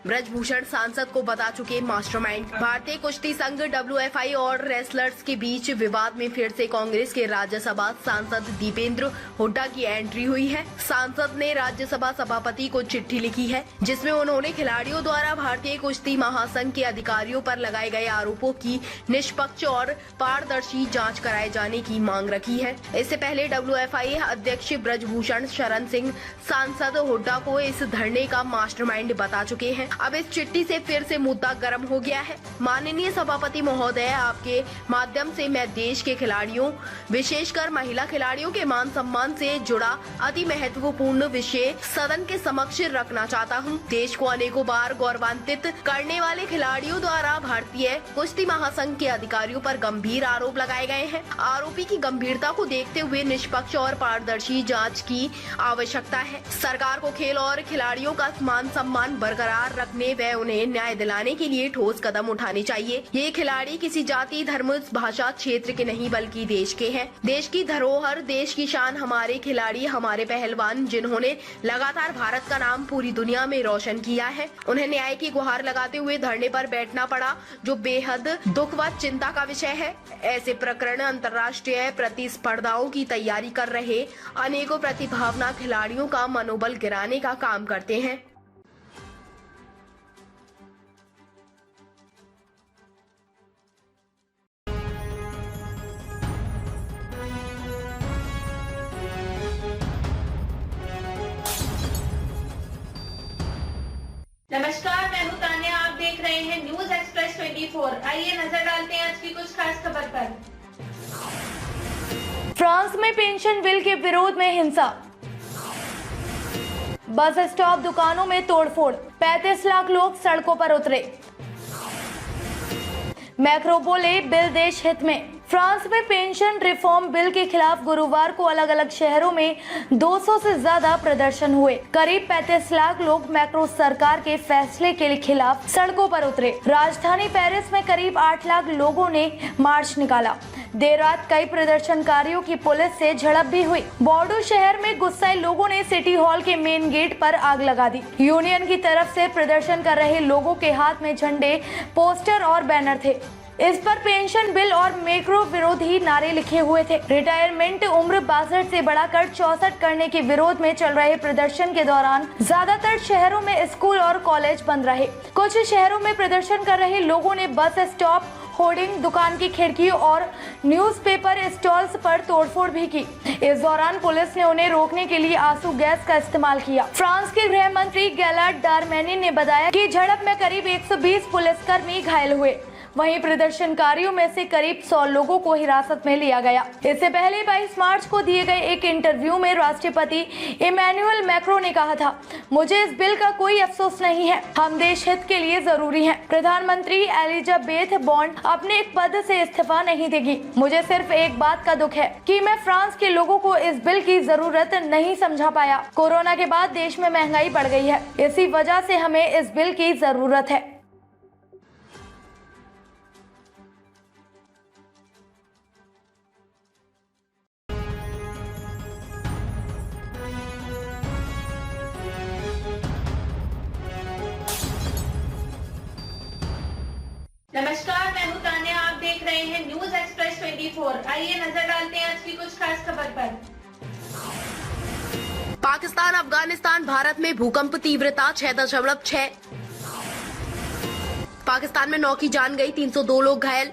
ब्रजभूषण सांसद को बता चुके मास्टरमाइंड। भारतीय कुश्ती संघ WFI और रेसलर्स के बीच विवाद में फिर से कांग्रेस के राज्यसभा सांसद दीपेंद्र हुड्डा की एंट्री हुई है। सांसद ने राज्यसभा सभापति को चिट्ठी लिखी है, जिसमें उन्होंने खिलाड़ियों द्वारा भारतीय कुश्ती महासंघ के अधिकारियों पर लगाए गए आरोपों की निष्पक्ष और पारदर्शी जांच कराए जाने की मांग रखी है। इससे पहले WFI अध्यक्ष ब्रजभूषण शरण सिंह सांसद हुड्डा को इस धरने का मास्टरमाइंड बता चुके हैं। अब इस चिट्ठी से फिर से मुद्दा गर्म हो गया है। माननीय सभापति महोदय, आपके माध्यम से मैं देश के खिलाड़ियों, विशेषकर महिला खिलाड़ियों के मान सम्मान से जुड़ा अति महत्वपूर्ण विषय सदन के समक्ष रखना चाहता हूं। देश को अनेकों बार गौरवान्वित करने वाले खिलाड़ियों द्वारा भारतीय कुश्ती महासंघ के अधिकारियों पर गंभीर आरोप लगाए गए हैं। आरोपी की गंभीरता को देखते हुए निष्पक्ष और पारदर्शी जांच की आवश्यकता है। सरकार को खेल और खिलाड़ियों का मान सम्मान बरकरार रखने व उन्हें न्याय दिलाने के लिए ठोस कदम उठाने चाहिए। ये खिलाड़ी किसी जाति, धर्म, भाषा, क्षेत्र के नहीं बल्कि देश के हैं। देश की धरोहर, देश की शान, हमारे खिलाड़ी, हमारे पहलवान, जिन्होंने लगातार भारत का नाम पूरी दुनिया में रोशन किया है। उन्हें न्याय की गुहार लगाते हुए धरने पर बैठना पड़ा, जो बेहद दुख व चिंता का विषय है। ऐसे प्रकरण अंतर्राष्ट्रीय प्रतिस्पर्धाओं की तैयारी कर रहे अनेकों प्रतिभावान खिलाड़ियों का मनोबल गिराने का काम करते हैं। नमस्कार, मैं हूं तान्या। आप देख रहे हैं न्यूज एक्सप्रेस 24। आइए नजर डालते हैं आज की कुछ खास खबर पर। फ्रांस में पेंशन बिल के विरोध में हिंसा। बस स्टॉप, दुकानों में तोड़फोड़। 35 लाख लोग सड़कों पर उतरे। मैक्रो बोले, बिल देश हित में। फ्रांस में पेंशन रिफॉर्म बिल के खिलाफ गुरुवार को अलग अलग शहरों में 200 से ज्यादा प्रदर्शन हुए। करीब 35 लाख लोग मैक्रो सरकार के फैसले के खिलाफ सड़कों पर उतरे। राजधानी पेरिस में करीब 8 लाख लोगों ने मार्च निकाला। देर रात कई प्रदर्शनकारियों की पुलिस से झड़प भी हुई। बॉर्डो शहर में गुस्साए लोगों ने सिटी हॉल के मेन गेट पर आग लगा दी। यूनियन की तरफ से प्रदर्शन कर रहे लोगों के हाथ में झंडे, पोस्टर और बैनर थे। इस पर पेंशन बिल और मैक्रो विरोधी नारे लिखे हुए थे। रिटायरमेंट उम्र 62 से बढ़ाकर 64 करने के विरोध में चल रहे प्रदर्शन के दौरान ज्यादातर शहरों में स्कूल और कॉलेज बंद रहे। कुछ शहरों में प्रदर्शन कर रहे लोगों ने बस स्टॉप, होर्डिंग, दुकान की खिड़कियों और न्यूज़पेपर स्टॉल्स पर तोड़फोड़ भी की। इस दौरान पुलिस ने उन्हें रोकने के लिए आंसू गैस का इस्तेमाल किया। फ्रांस के गृह मंत्री गैलार्ड डारमेनी ने बताया कि झड़प में करीब 120 पुलिसकर्मी घायल हुए। वहीं प्रदर्शनकारियों में से करीब 100 लोगों को हिरासत में लिया गया। इससे पहले 22 मार्च को दिए गए एक इंटरव्यू में राष्ट्रपति इमैनुअल मैक्रो ने कहा था, मुझे इस बिल का कोई अफसोस नहीं है, हम देश हित के लिए जरूरी हैं। प्रधानमंत्री एलिजाबेथ बॉर्न अपने एक पद से इस्तीफा नहीं देगी। मुझे सिर्फ एक बात का दुख है कि मैं फ्रांस के लोगों को इस बिल की जरूरत नहीं समझा पाया। कोरोना के बाद देश में महंगाई बढ़ गई है, इसी वजह से हमें इस बिल की जरूरत है। नमस्कार, मैं हूं तान्या, आप देख रहे हैं न्यूज एक्सप्रेस 24। आइए नजर डालते हैं आज की कुछ खास खबर पर। पाकिस्तान अफगानिस्तान भारत में भूकंप तीव्रता 6.6। पाकिस्तान में 9 की जान गई, 302 लोग घायल।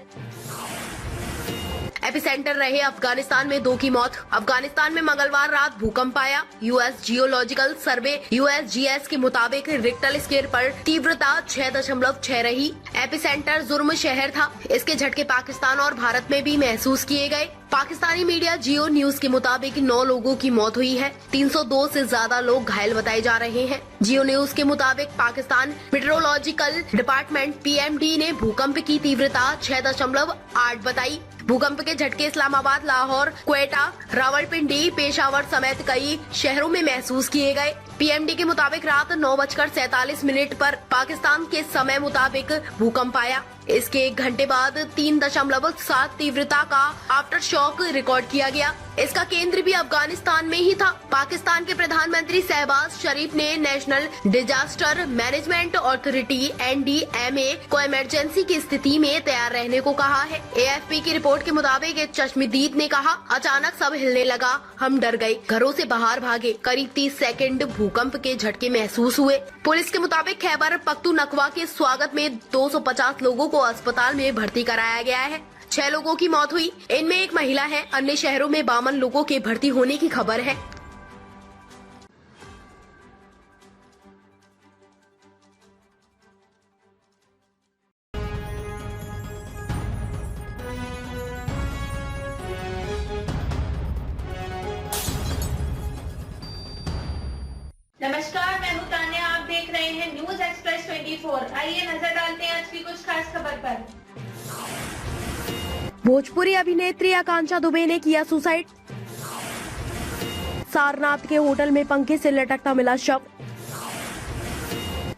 एपिसेंटर रहे अफगानिस्तान में 2 की मौत। अफगानिस्तान में मंगलवार रात भूकंप आया। यूएस जियोलॉजिकल सर्वे USGS के मुताबिक रिक्टर स्केल पर तीव्रता 6.6 रही। एपिसेंटर जुर्म शहर था। इसके झटके पाकिस्तान और भारत में भी महसूस किए गए। पाकिस्तानी मीडिया जियो न्यूज के मुताबिक 9 लोगों की मौत हुई है, 302 से ज्यादा लोग घायल बताए जा रहे हैं। जियो न्यूज के मुताबिक पाकिस्तान मेट्रोलॉजिकल डिपार्टमेंट PMD ने भूकंप की तीव्रता 6.8 बताई। भूकंप के झटके इस्लामाबाद, लाहौर, क्वेटा, रावलपिंडी, पेशावर समेत कई शहरों में महसूस किए गए। PMD के मुताबिक रात 9:47 पर पाकिस्तान के समय मुताबिक भूकंप आया। इसके 1 घंटे बाद 3.7 तीव्रता का आफ्टर शॉक रिकॉर्ड किया गया। इसका केंद्र भी अफगानिस्तान में ही था। पाकिस्तान के प्रधानमंत्री शहबाज शरीफ ने national disaster management authority NDMA को इमरजेंसी की स्थिति में तैयार रहने को कहा है। AFP की रिपोर्ट के मुताबिक एक चश्मदीद ने कहा, अचानक सब हिलने लगा, हम डर गए, घरों से बाहर भागे। करीब 30 सेकंड भूकंप के झटके महसूस हुए। पुलिस के मुताबिक खैबर पख्तूनख्वा के स्वागत में 250 लोगों को अस्पताल में भर्ती कराया गया है। 6 लोगों की मौत हुई, इनमें एक महिला है। अन्य शहरों में 52 लोगों के भर्ती होने की खबर है। नमस्कार, मैं हूं तान्या, आप देख रहे हैं न्यूज एक्सप्रेस 24। आइए नजर डालते हैं आज की कुछ खास खबर पर। भोजपुरी अभिनेत्री आकांक्षा दुबे ने किया सुसाइड। सारनाथ के होटल में पंखे से लटकता मिला शव।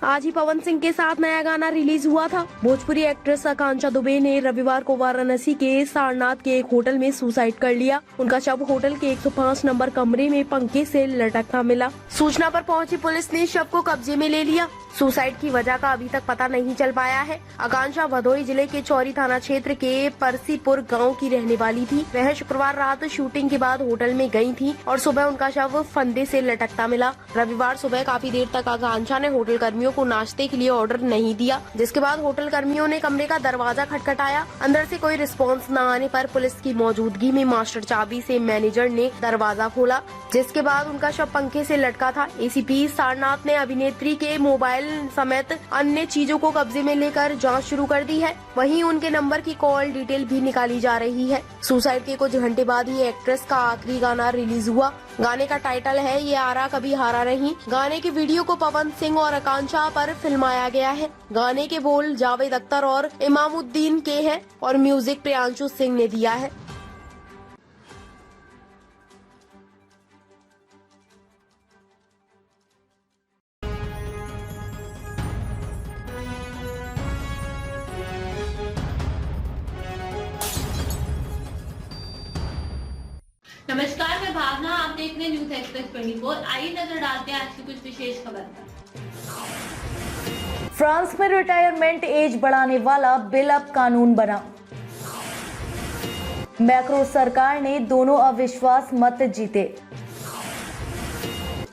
आज ही पवन सिंह के साथ नया गाना रिलीज हुआ था। भोजपुरी एक्ट्रेस आकांक्षा दुबे ने रविवार को वाराणसी के सारनाथ के एक होटल में सुसाइड कर लिया। उनका शव होटल के 105 नंबर कमरे में पंखे से लटकता मिला। सूचना पर पहुंची पुलिस ने शव को कब्जे में ले लिया। सुसाइड की वजह का अभी तक पता नहीं चल पाया है। आकांक्षा भदोही जिले के चौरी थाना क्षेत्र के परसीपुर गांव की रहने वाली थी। वह शुक्रवार रात शूटिंग के बाद होटल में गई थी और सुबह उनका शव फंदे से लटकता मिला। रविवार सुबह काफी देर तक आकांक्षा ने होटल कर्मियों को नाश्ते के लिए ऑर्डर नहीं दिया, जिसके बाद होटल कर्मियों ने कमरे का दरवाजा खटखटाया। अंदर से कोई रिस्पॉन्स न आने पर पुलिस की मौजूदगी में मास्टर चाबी से मैनेजर ने दरवाजा खोला, जिसके बाद उनका शव पंखे से लटका था। ACP सारनाथ ने अभिनेत्री के मोबाइल समेत अन्य चीजों को कब्जे में लेकर जांच शुरू कर दी है। वहीं उनके नंबर की कॉल डिटेल भी निकाली जा रही है। सुसाइड के कुछ घंटे बाद ही एक्ट्रेस का आखिरी गाना रिलीज हुआ। गाने का टाइटल है ये आरा कभी हारा नहीं। गाने के वीडियो को पवन सिंह और आकांक्षा पर फिल्माया गया है। गाने के बोल जावेद अख्तर और इमामुद्दीन के हैं और म्यूजिक प्रियांशु सिंह ने दिया है। नमस्कार, मैं भावना, आप देख रहे हैं न्यूज एक्सप्रेस 24। आइए नजर डालते हैं आज की कुछ विशेष खबर पर। फ्रांस में रिटायरमेंट एज बढ़ाने वाला बिल अब कानून बना। मैक्रो सरकार ने दोनों अविश्वास मत जीते।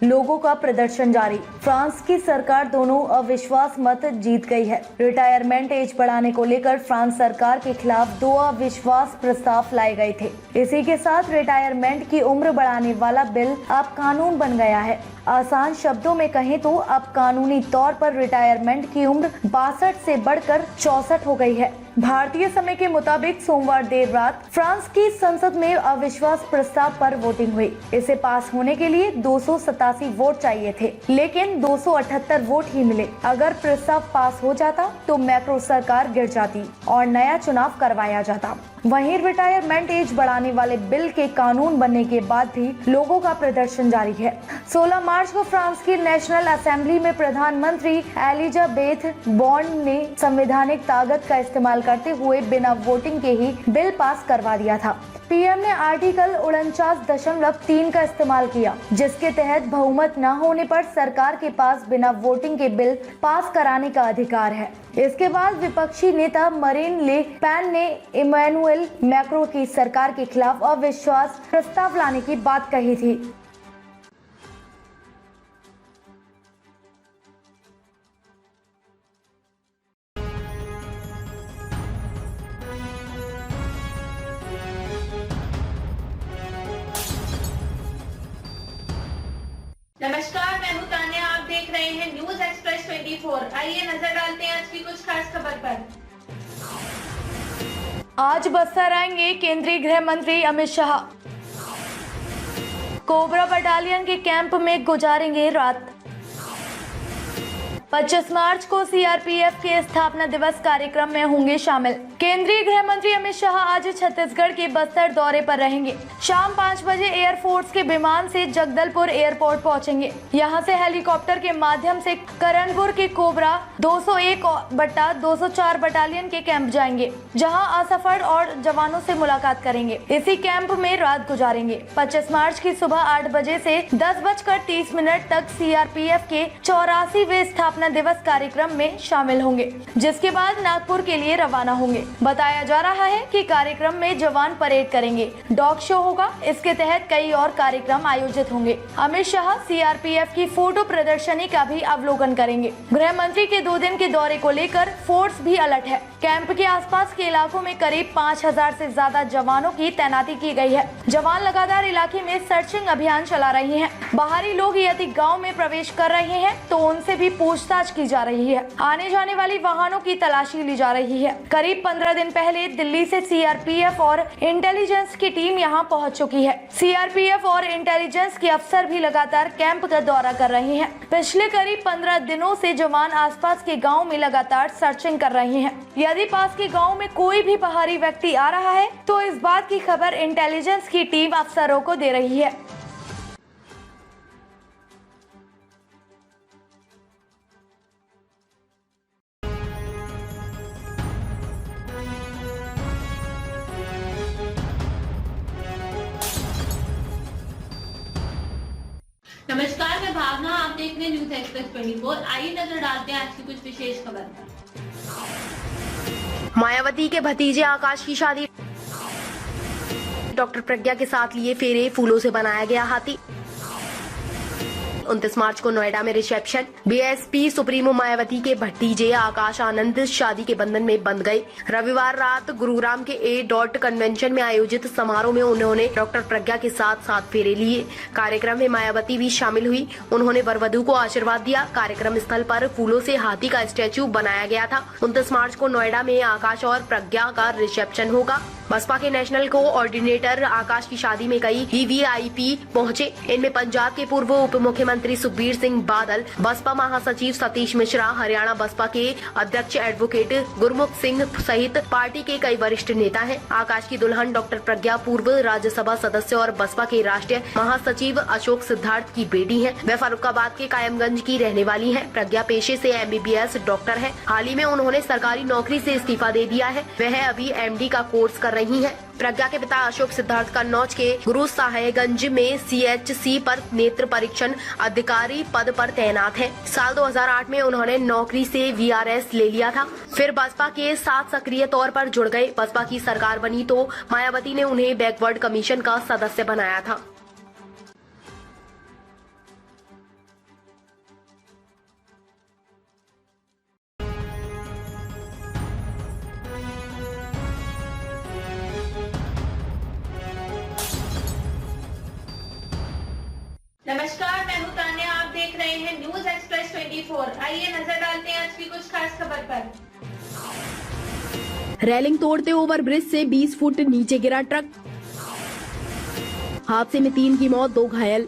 लोगों का प्रदर्शन जारी। फ्रांस की सरकार दोनों अविश्वास मत जीत गई है। रिटायरमेंट एज बढ़ाने को लेकर फ्रांस सरकार के खिलाफ 2 अविश्वास प्रस्ताव लाए गए थे। इसी के साथ रिटायरमेंट की उम्र बढ़ाने वाला बिल अब कानून बन गया है। आसान शब्दों में कहें तो अब कानूनी तौर पर रिटायरमेंट की उम्र 62 से बढ़कर 64 हो गई है। भारतीय समय के मुताबिक सोमवार देर रात फ्रांस की संसद में अविश्वास प्रस्ताव पर वोटिंग हुई। इसे पास होने के लिए 287 वोट चाहिए थे, लेकिन 278 वोट ही मिले। अगर प्रस्ताव पास हो जाता तो मैक्रो सरकार गिर जाती और नया चुनाव करवाया जाता। वहीं रिटायरमेंट एज बढ़ाने वाले बिल के कानून बनने के बाद भी लोगों का प्रदर्शन जारी है। 16 मार्च को फ्रांस की नेशनल असेंबली में प्रधानमंत्री एलिजाबेथ बॉर्न ने संवैधानिक ताकत का इस्तेमाल करते हुए बिना वोटिंग के ही बिल पास करवा दिया था। पीएम ने आर्टिकल 49.3 का इस्तेमाल किया, जिसके तहत बहुमत न होने पर सरकार के पास बिना वोटिंग के बिल पास कराने का अधिकार है। इसके बाद विपक्षी नेता मरीन ले पेन ने इमैनुअल मैक्रो की सरकार के खिलाफ अविश्वास प्रस्ताव लाने की बात कही थी। नमस्कार, मैं हूं तान्या। आप देख रहे हैं न्यूज एक्सप्रेस 24। आइए नजर डालते हैं आज की कुछ खास खबर पर। आज बस्तर आएंगे केंद्रीय गृह मंत्री अमित शाह। कोबरा बटालियन के कैंप में गुजारेंगे रात। 25 मार्च को सीआरपीएफ के स्थापना दिवस कार्यक्रम में होंगे शामिल। केंद्रीय गृह मंत्री अमित शाह आज छत्तीसगढ़ के बस्तर दौरे पर रहेंगे। शाम 5 बजे एयरफोर्स के विमान से जगदलपुर एयरपोर्ट पहुंचेंगे। यहां से हेलीकॉप्टर के माध्यम से करणपुर के कोबरा 201/204 बटालियन के कैंप जाएंगे, जहां असफर और जवानों से मुलाकात करेंगे। इसी कैंप में रात गुजारेंगे। 25 मार्च की सुबह 8 बजे से 10:30 तक सीआरपीएफ के 84वें स्थापना दिवस कार्यक्रम में शामिल होंगे, जिसके बाद नागपुर के लिए रवाना होंगे। बताया जा रहा है कि कार्यक्रम में जवान परेड करेंगे, डॉग शो होगा। इसके तहत कई और कार्यक्रम आयोजित होंगे। अमित शाह सीआरपीएफ की फोटो प्रदर्शनी का भी अवलोकन करेंगे। गृह मंत्री के 2 दिन के दौरे को लेकर फोर्स भी अलर्ट है। कैंप के आसपास के इलाकों में करीब 5000 से ज्यादा जवानों की तैनाती की गई है। जवान लगातार इलाके में सर्चिंग अभियान चला रहे हैं। बाहरी लोग यदि गाँव में प्रवेश कर रहे हैं तो उनसे भी पूछताछ की जा रही है। आने जाने वाली वाहनों की तलाशी ली जा रही है। करीब 15 दिन पहले दिल्ली से सीआरपीएफ और इंटेलिजेंस की टीम यहां पहुंच चुकी है। सीआरपीएफ और इंटेलिजेंस के अफसर भी लगातार कैंप का दौरा कर रहे हैं। पिछले करीब 15 दिनों से जवान आसपास के गांव में लगातार सर्चिंग कर रहे हैं। यदि पास के गांव में कोई भी बाहरी व्यक्ति आ रहा है तो इस बात की खबर इंटेलिजेंस की टीम अफसरों को दे रही है। नमस्कार, मैं भावना। आप देख रहे हैं न्यूज एक्सप्रेस 24। आइए नजर डालते हैं आज की कुछ विशेष खबर पर। मायावती के भतीजे आकाश की शादी। डॉक्टर प्रज्ञा के साथ लिए फेरे, फूलों से बनाया गया हाथी। 29 मार्च को नोएडा में रिसेप्शन। बीएसपी सुप्रीमो मायावती के भतीजे आकाश आनंद शादी के बंधन में बंध गए। रविवार रात गुरुग्राम के A. कन्वेंशन में आयोजित समारोह में उन्होंने डॉक्टर प्रज्ञा के साथ फेरे लिए। कार्यक्रम में मायावती भी शामिल हुई। उन्होंने वरवधू को आशीर्वाद दिया। कार्यक्रम स्थल पर फूलों से हाथी का स्टैचू बनाया गया था। 29 मार्च को नोएडा में आकाश और प्रज्ञा का रिसेप्शन होगा। बसपा के नेशनल कोऑर्डिनेटर आकाश की शादी में कई वीवीआईपी पहुंचे। इनमें पंजाब के पूर्व उप मुख्यमंत्री सुखबीर सिंह बादल, बसपा महासचिव सतीश मिश्रा, हरियाणा बसपा के अध्यक्ष एडवोकेट गुरमुख सिंह सहित पार्टी के कई वरिष्ठ नेता हैं। आकाश की दुल्हन डॉक्टर प्रज्ञा पूर्व राज्यसभा सदस्य और बसपा के राष्ट्रीय महासचिव अशोक सिद्धार्थ की बेटी है। वह फर्रुखाबाद के कायमगंज की रहने वाली है। प्रज्ञा पेशे से MBBS डॉक्टर है। हाल ही में उन्होंने सरकारी नौकरी से इस्तीफा दे दिया है। वह अभी MD का कोर्स कर रही है। प्रज्ञा के पिता अशोक सिद्धार्थ कन्नौज के गुरु साहेबगंज में CHC पर नेत्र परीक्षण अधिकारी पद पर तैनात हैं। साल 2008 में उन्होंने नौकरी से VRS ले लिया था। फिर बसपा के साथ सक्रिय तौर पर जुड़ गए। बसपा की सरकार बनी तो मायावती ने उन्हें बैकवर्ड कमीशन का सदस्य बनाया था। नमस्कार, मैं हूं तान्या। आप देख रहे हैं न्यूज एक्सप्रेस 24। आइए नजर डालते हैं आज की कुछ खास खबर पर। रेलिंग तोड़ते ओवरब्रिज से 20 फुट नीचे गिरा ट्रक। हादसे में 3 की मौत, 2 घायल।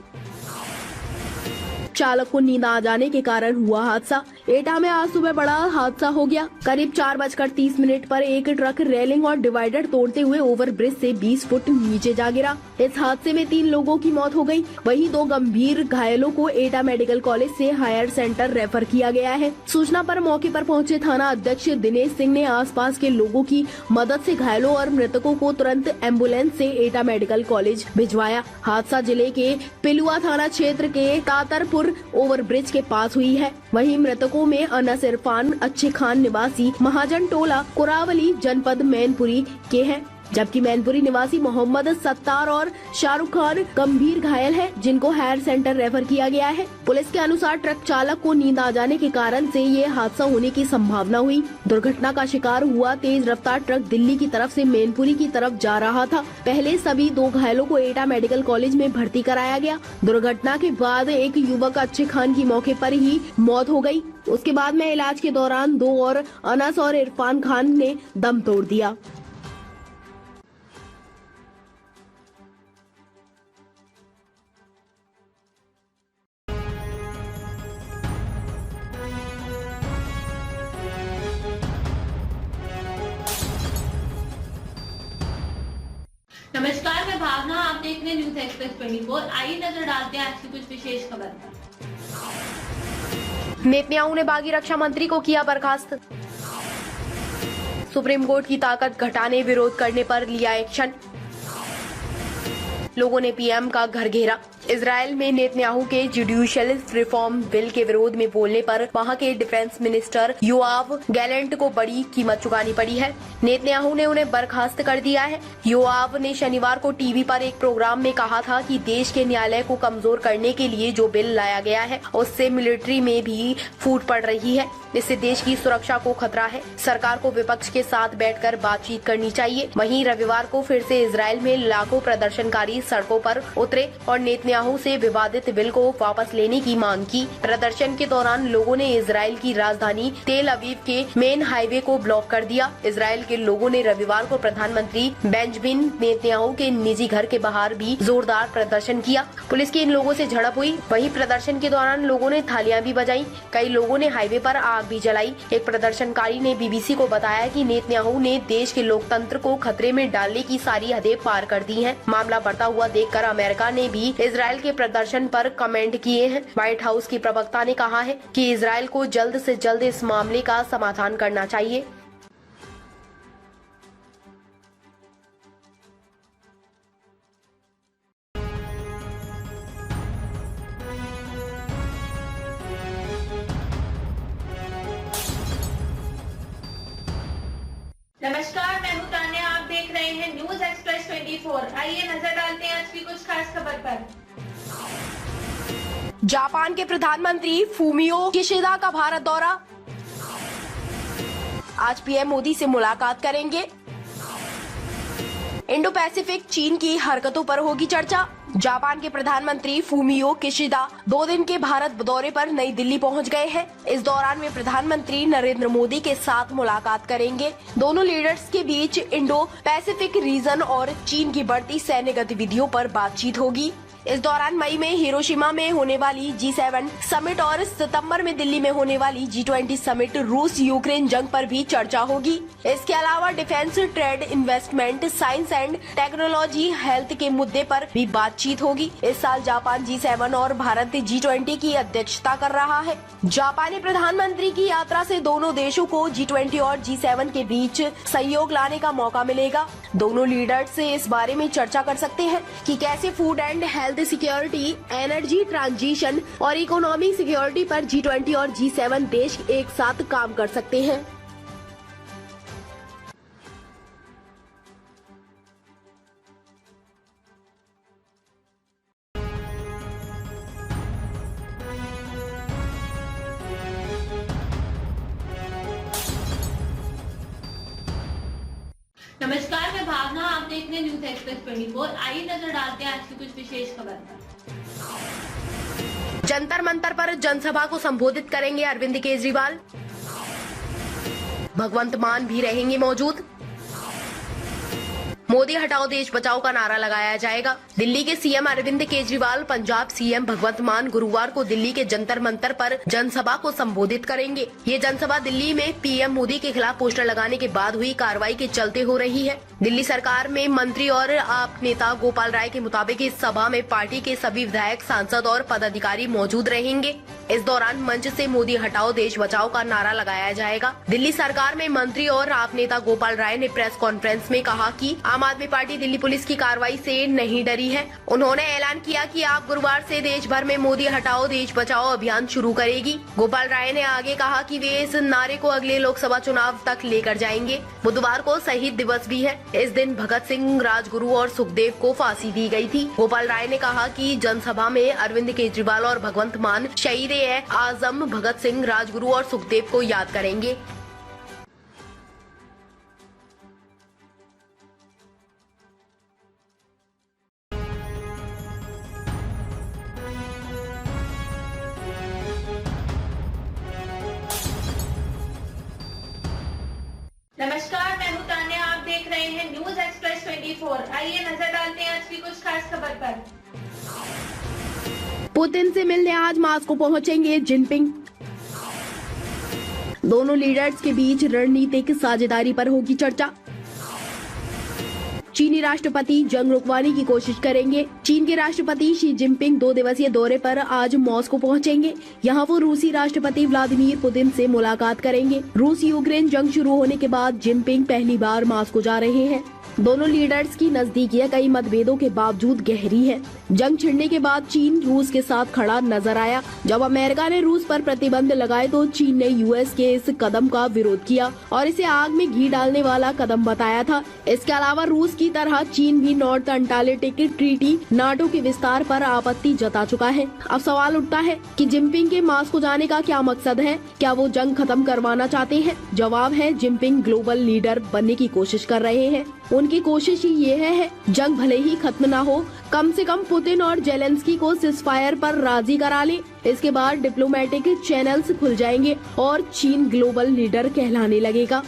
चालक को नींद आ जाने के कारण हुआ हादसा। एटा में आज सुबह बड़ा हादसा हो गया। करीब 4:30 पर एक ट्रक रेलिंग और डिवाइडर तोड़ते हुए ओवरब्रिज से 20 फुट नीचे जा गिरा। इस हादसे में 3 लोगों की मौत हो गई, वहीं 2 गंभीर घायलों को एटा मेडिकल कॉलेज से हायर सेंटर रेफर किया गया है। सूचना पर मौके पर पहुंचे थाना अध्यक्ष दिनेश सिंह ने आसपास के लोगों की मदद से घायलों और मृतकों को तुरंत एम्बुलेंस से एटा मेडिकल कॉलेज भिजवाया। हादसा जिले के पिलुआ थाना क्षेत्र के तातरपुर ओवरब्रिज के पास हुई है। वहीं मृतकों में अनस इरफान अच्छे खान निवासी महाजन टोला कुरावली जनपद मैनपुरी के हैं, जबकि मैनपुरी निवासी मोहम्मद सत्तार और शाहरुख खान गंभीर घायल हैं, जिनको हायर सेंटर रेफर किया गया है। पुलिस के अनुसार ट्रक चालक को नींद आ जाने के कारण से ये हादसा होने की संभावना हुई। दुर्घटना का शिकार हुआ तेज रफ्तार ट्रक दिल्ली की तरफ से मैनपुरी की तरफ जा रहा था। पहले सभी 2 घायलों को एटा मेडिकल कॉलेज में भर्ती कराया गया। दुर्घटना के बाद एक युवक अच्छे खान की मौके पर ही मौत हो गयी। उसके बाद में इलाज के दौरान 2 और अनस और इरफान खान ने दम तोड़ दिया। नमस्कार, मैं भावना, आप देख रहे हैं न्यूज एक्सप्रेस 24। आइए नजर डालते हैं आज की कुछ विशेष खबर पर। नेतन्याहू ने बागी रक्षा मंत्री को किया बर्खास्त। सुप्रीम कोर्ट की ताकत घटाने विरोध करने पर लिया एक्शन। लोगों ने पीएम का घर घेरा। इजराइल में नेतन्याहू के जुडिशियल रिफॉर्म बिल के विरोध में बोलने पर वहां के डिफेंस मिनिस्टर योआव गैलेंट को बड़ी कीमत चुकानी पड़ी है। नेतन्याहू ने उन्हें बर्खास्त कर दिया है। योआव ने शनिवार को टीवी पर एक प्रोग्राम में कहा था कि देश के न्यायालय को कमजोर करने के लिए जो बिल लाया गया है उससे मिलिट्री में भी फूट पड़ रही है। इससे देश की सुरक्षा को खतरा है। सरकार को विपक्ष के साथ बैठकर बातचीत करनी चाहिए। वहीं रविवार को फिर से इजराइल में लाखों प्रदर्शनकारी सड़कों पर उतरे और नेतन्याहू से विवादित बिल को वापस लेने की मांग की। प्रदर्शन के दौरान लोगों ने इजराइल की राजधानी तेल अवीव के मेन हाईवे को ब्लॉक कर दिया। इजराइल के लोगों ने रविवार को प्रधानमंत्री बेंजामिन नेतन्याहू के निजी घर के बाहर भी जोरदार प्रदर्शन किया। पुलिस की इन लोगों से झड़प हुई। वहीं प्रदर्शन के दौरान लोगों ने थालियां भी बजाई। कई लोगों ने हाईवे पर आग भी जलाई। एक प्रदर्शनकारी ने बीबीसी को बताया कि नेतन्याहू ने देश के लोकतंत्र को खतरे में डालने की सारी हदें पार कर दी हैं। मामला बढ़ता हुआ देखकर अमेरिका ने भी इजराइल के प्रदर्शन पर कमेंट किए हैं। व्हाइट हाउस की प्रवक्ता ने कहा है कि इजराइल को जल्द से जल्द इस मामले का समाधान करना चाहिए। नमस्कार, मैं हूं तान्या, आप देख रहे हैं न्यूज एक्सप्रेस 24। आइए नजर डालते हैं आज की कुछ खास खबर पर। जापान के प्रधानमंत्री फूमियो किशिदा का भारत दौरा। आज पीएम मोदी से मुलाकात करेंगे। इंडो पैसिफिक चीन की हरकतों पर होगी चर्चा। जापान के प्रधानमंत्री फूमियो किशिदा 2 दिन के भारत दौरे पर नई दिल्ली पहुंच गए हैं। इस दौरान वे प्रधानमंत्री नरेंद्र मोदी के साथ मुलाकात करेंगे। दोनों लीडर्स के बीच इंडो पैसिफिक रीजन और चीन की बढ़ती सैन्य गतिविधियों पर बातचीत होगी। इस दौरान मई में हिरोशिमा में होने वाली G7 समिट और सितंबर में दिल्ली में होने वाली G20 समिट रूस यूक्रेन जंग पर भी चर्चा होगी। इसके अलावा defence, trade, investment, science and technology, health के मुद्दे पर भी बातचीत होगी। इस साल जापान G7 और भारत G20 की अध्यक्षता कर रहा है। जापानी प्रधानमंत्री की यात्रा से दोनों देशों को G20 और G7 के बीच सहयोग लाने का मौका मिलेगा। दोनों लीडर्स से इस बारे में चर्चा कर सकते हैं कि कैसे food and health security, energy transition और इकोनॉमिक सिक्योरिटी पर G20 और G7 देश एक साथ काम कर सकते हैं। नमस्कार, मैं भावना, आप देख रहे हैं न्यूज एक्सप्रेस 24। आइए नजर डालते हैं आज की कुछ विशेष खबर पर। जंतर मंतर पर जनसभा को संबोधित करेंगे अरविंद केजरीवाल। भगवंत मान भी रहेंगे मौजूद। मोदी हटाओ देश बचाओ का नारा लगाया जाएगा। दिल्ली के सीएम अरविंद केजरीवाल, पंजाब सीएम भगवंत मान गुरुवार को दिल्ली के जंतर मंतर पर जनसभा को संबोधित करेंगे। ये जनसभा दिल्ली में पीएम मोदी के खिलाफ पोस्टर लगाने के बाद हुई कार्रवाई के चलते हो रही है। दिल्ली सरकार में मंत्री और आप नेता गोपाल राय के मुताबिक इस सभा में पार्टी के सभी विधायक, सांसद और पदाधिकारी मौजूद रहेंगे। इस दौरान मंच से मोदी हटाओ देश बचाओ का नारा लगाया जाएगा। दिल्ली सरकार में मंत्री और आप नेता गोपाल राय ने प्रेस कॉन्फ्रेंस में कहा कि आम आदमी पार्टी दिल्ली पुलिस की कार्रवाई से नहीं डरी है। उन्होंने ऐलान किया कि आप गुरुवार से देश भर में मोदी हटाओ देश बचाओ अभियान शुरू करेगी। गोपाल राय ने आगे कहा कि वे इस नारे को अगले लोकसभा चुनाव तक लेकर जाएंगे। बुधवार को शहीद दिवस भी है। इस दिन भगत सिंह, राजगुरु और सुखदेव को फांसी दी गई थी। गोपाल राय ने कहा कि जनसभा में अरविंद केजरीवाल और भगवंत मान शहीद आजम भगत सिंह, राजगुरु और सुखदेव को याद करेंगे। नमस्कार, मैं हूं तान्या। आप देख रहे हैं न्यूज एक्सप्रेस 24। आइए नजर डालते हैं आज की कुछ खास खबर पर। पुतिन से मिलने आज मॉस्को पहुंचेंगे जिनपिंग। दोनों लीडर्स के बीच रणनीतिक साझेदारी पर होगी चर्चा। चीनी राष्ट्रपति जंग रुकवाने की कोशिश करेंगे। चीन के राष्ट्रपति शी जिनपिंग 2 दिवसीय दौरे पर आज मॉस्को पहुंचेंगे। यहां वो रूसी राष्ट्रपति व्लादिमीर पुतिन से मुलाकात करेंगे। रूस यूक्रेन जंग शुरू होने के बाद जिनपिंग पहली बार मॉस्को जा रहे हैं। दोनों लीडर्स की नजदीकियां कई मतभेदों के बावजूद गहरी है। जंग छिड़ने के बाद चीन रूस के साथ खड़ा नजर आया। जब अमेरिका ने रूस पर प्रतिबंध लगाए तो चीन ने यूएस के इस कदम का विरोध किया और इसे आग में घी डालने वाला कदम बताया था। इसके अलावा रूस की तरह चीन भी नॉर्थ अटलांटिक ट्रीटी नाटो के विस्तार पर आपत्ति जता चुका है। अब सवाल उठता है कि जिनपिंग के मॉस्को जाने का क्या मकसद है? क्या वो जंग खत्म करवाना चाहते हैं? जवाब है, जिनपिंग ग्लोबल लीडर बनने की कोशिश कर रहे हैं। उनकी कोशिश ही ये है जंग भले ही खत्म ना हो, कम से कम पुतिन और जेलेंस्की को सिजफायर पर राजी करा ले। इसके बाद डिप्लोमेटिक चैनल्स खुल जाएंगे और चीन ग्लोबल लीडर कहलाने लगेगा।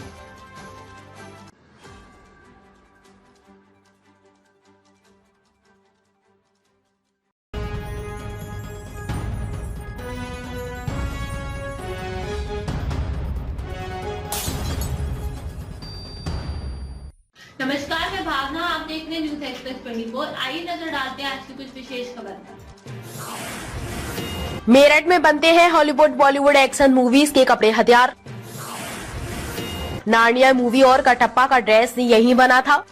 नमस्कार, मैं भावना। आप देख रहे हैं न्यूज एक्सप्रेस 24। आइए नजर डालते हैं आज की कुछ विशेष खबर पर। मेरठ में बनते हैं हॉलीवुड बॉलीवुड एक्शन मूवीज के कपड़े हथियार। नार्निया मूवी और कटप्पा का ड्रेस यहीं बना था।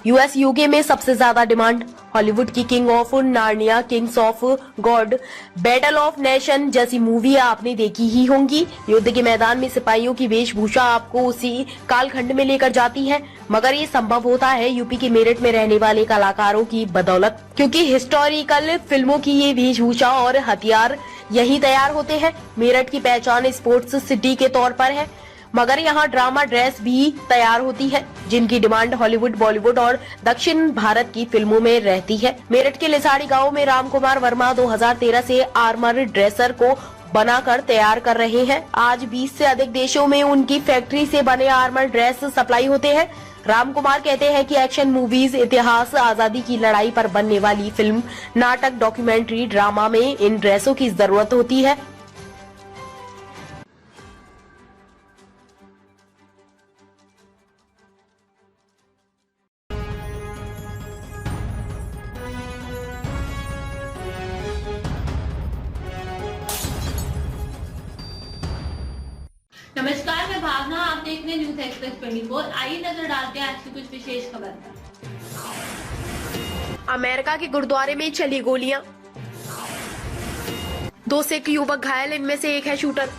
यूएस यूके में सबसे ज्यादा डिमांड। हॉलीवुड की king of Narnia, Kings of God, battle of nation जैसी मूवी आपने देखी ही होंगी। युद्ध के मैदान में सिपाहियों की वेशभूषा आपको उसी कालखंड में लेकर जाती है, मगर ये संभव होता है यूपी के मेरठ में रहने वाले कलाकारों की बदौलत, क्योंकि हिस्टोरिकल फिल्मों की ये वेशभूषा और हथियार यही तैयार होते हैं। मेरठ की पहचान स्पोर्ट्स सिटी के तौर पर है, मगर यहाँ ड्रामा ड्रेस भी तैयार होती है, जिनकी डिमांड हॉलीवुड, बॉलीवुड और दक्षिण भारत की फिल्मों में रहती है। मेरठ के लिसाड़ी गांव में रामकुमार वर्मा 2013 से आर्मर ड्रेसर को बनाकर तैयार कर रहे हैं। आज 20 से अधिक देशों में उनकी फैक्ट्री से बने आर्मर ड्रेस सप्लाई होते हैं। रामकुमार कहते हैं कि एक्शन मूवीज, इतिहास, आजादी की लड़ाई पर बनने वाली फिल्म, नाटक, डॉक्यूमेंट्री, ड्रामा में इन ड्रेसों की जरूरत होती है। नमस्कार, मैं भावना। आप देख रहे हैं न्यूज एक्सप्रेस 24। आइए नजर डालते हैं आज की कुछ विशेष खबर पर। अमेरिका के गुरुद्वारे में चली गोलियां, 2 सिख युवक घायल, इनमें से एक है शूटर।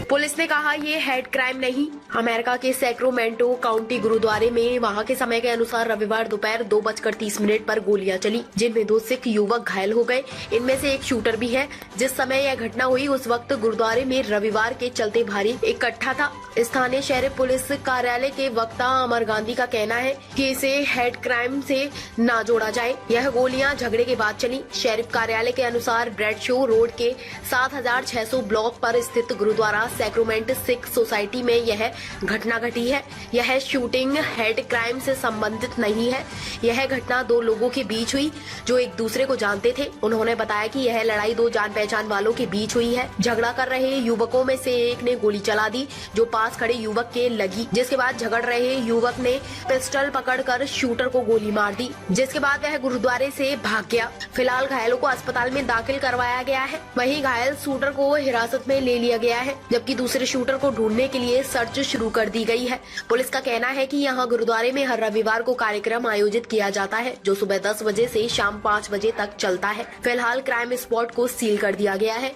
पुलिस ने कहा ये हेड क्राइम नहीं। अमेरिका के सैक्रामेंटो काउंटी गुरुद्वारे में वहां के समय के अनुसार रविवार दोपहर 2:30 पर गोलियां चली, जिनमें 2 सिख युवक घायल हो गए। इनमें से एक शूटर भी है। जिस समय यह घटना हुई उस वक्त गुरुद्वारे में रविवार के चलते भारी इकट्ठा था। स्थानीय शहर पुलिस कार्यालय के वक्ता अमर गांधी का कहना है कि इसे हेड क्राइम से ना जोड़ा जाए। यह गोलियां झगड़े के बाद चली। शeriff कार्यालय के अनुसार ब्रेड शो रोड के 7600 ब्लॉक पर स्थित गुरुद्वारा सैक्रोमेंटो सिख सोसाइटी में यह घटना घटी है। यह शूटिंग हेड क्राइम से संबंधित नहीं है। यह घटना दो लोगों के बीच हुई जो एक दूसरे को जानते थे। उन्होंने बताया कि यह लड़ाई दो जान पहचान वालों के बीच हुई है। झगड़ा कर रहे युवकों में से एक ने गोली चला दी जो पास खड़े युवक के लगी, जिसके बाद झगड़ रहे युवक ने पिस्टल पकड़कर शूटर को गोली मार दी, जिसके बाद वह गुरुद्वारे से भाग गया। फिलहाल घायलों को अस्पताल में दाखिल करवाया गया है। वहीं घायल शूटर को हिरासत में ले लिया गया है, जबकि दूसरे शूटर को ढूंढने के लिए सर्च शुरू कर दी गई है। पुलिस का कहना है कि यहां गुरुद्वारे में हर रविवार को कार्यक्रम आयोजित किया जाता है जो सुबह 10 बजे से शाम 5 बजे तक चलता है। फिलहाल क्राइम स्पॉट को सील कर दिया गया है।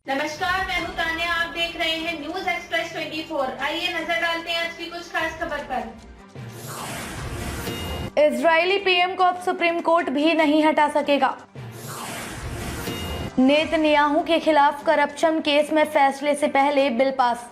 नमस्कार, मैं हूं तान्या। आप देख रहे हैं न्यूज एक्सप्रेस 24। आइए नजर डालते हैं आज की कुछ खास खबर पर। इजरायली पीएम को अब सुप्रीम कोर्ट भी नहीं हटा सकेगा। नेतन्याहू के खिलाफ करप्शन केस में फैसले से पहले बिल पास।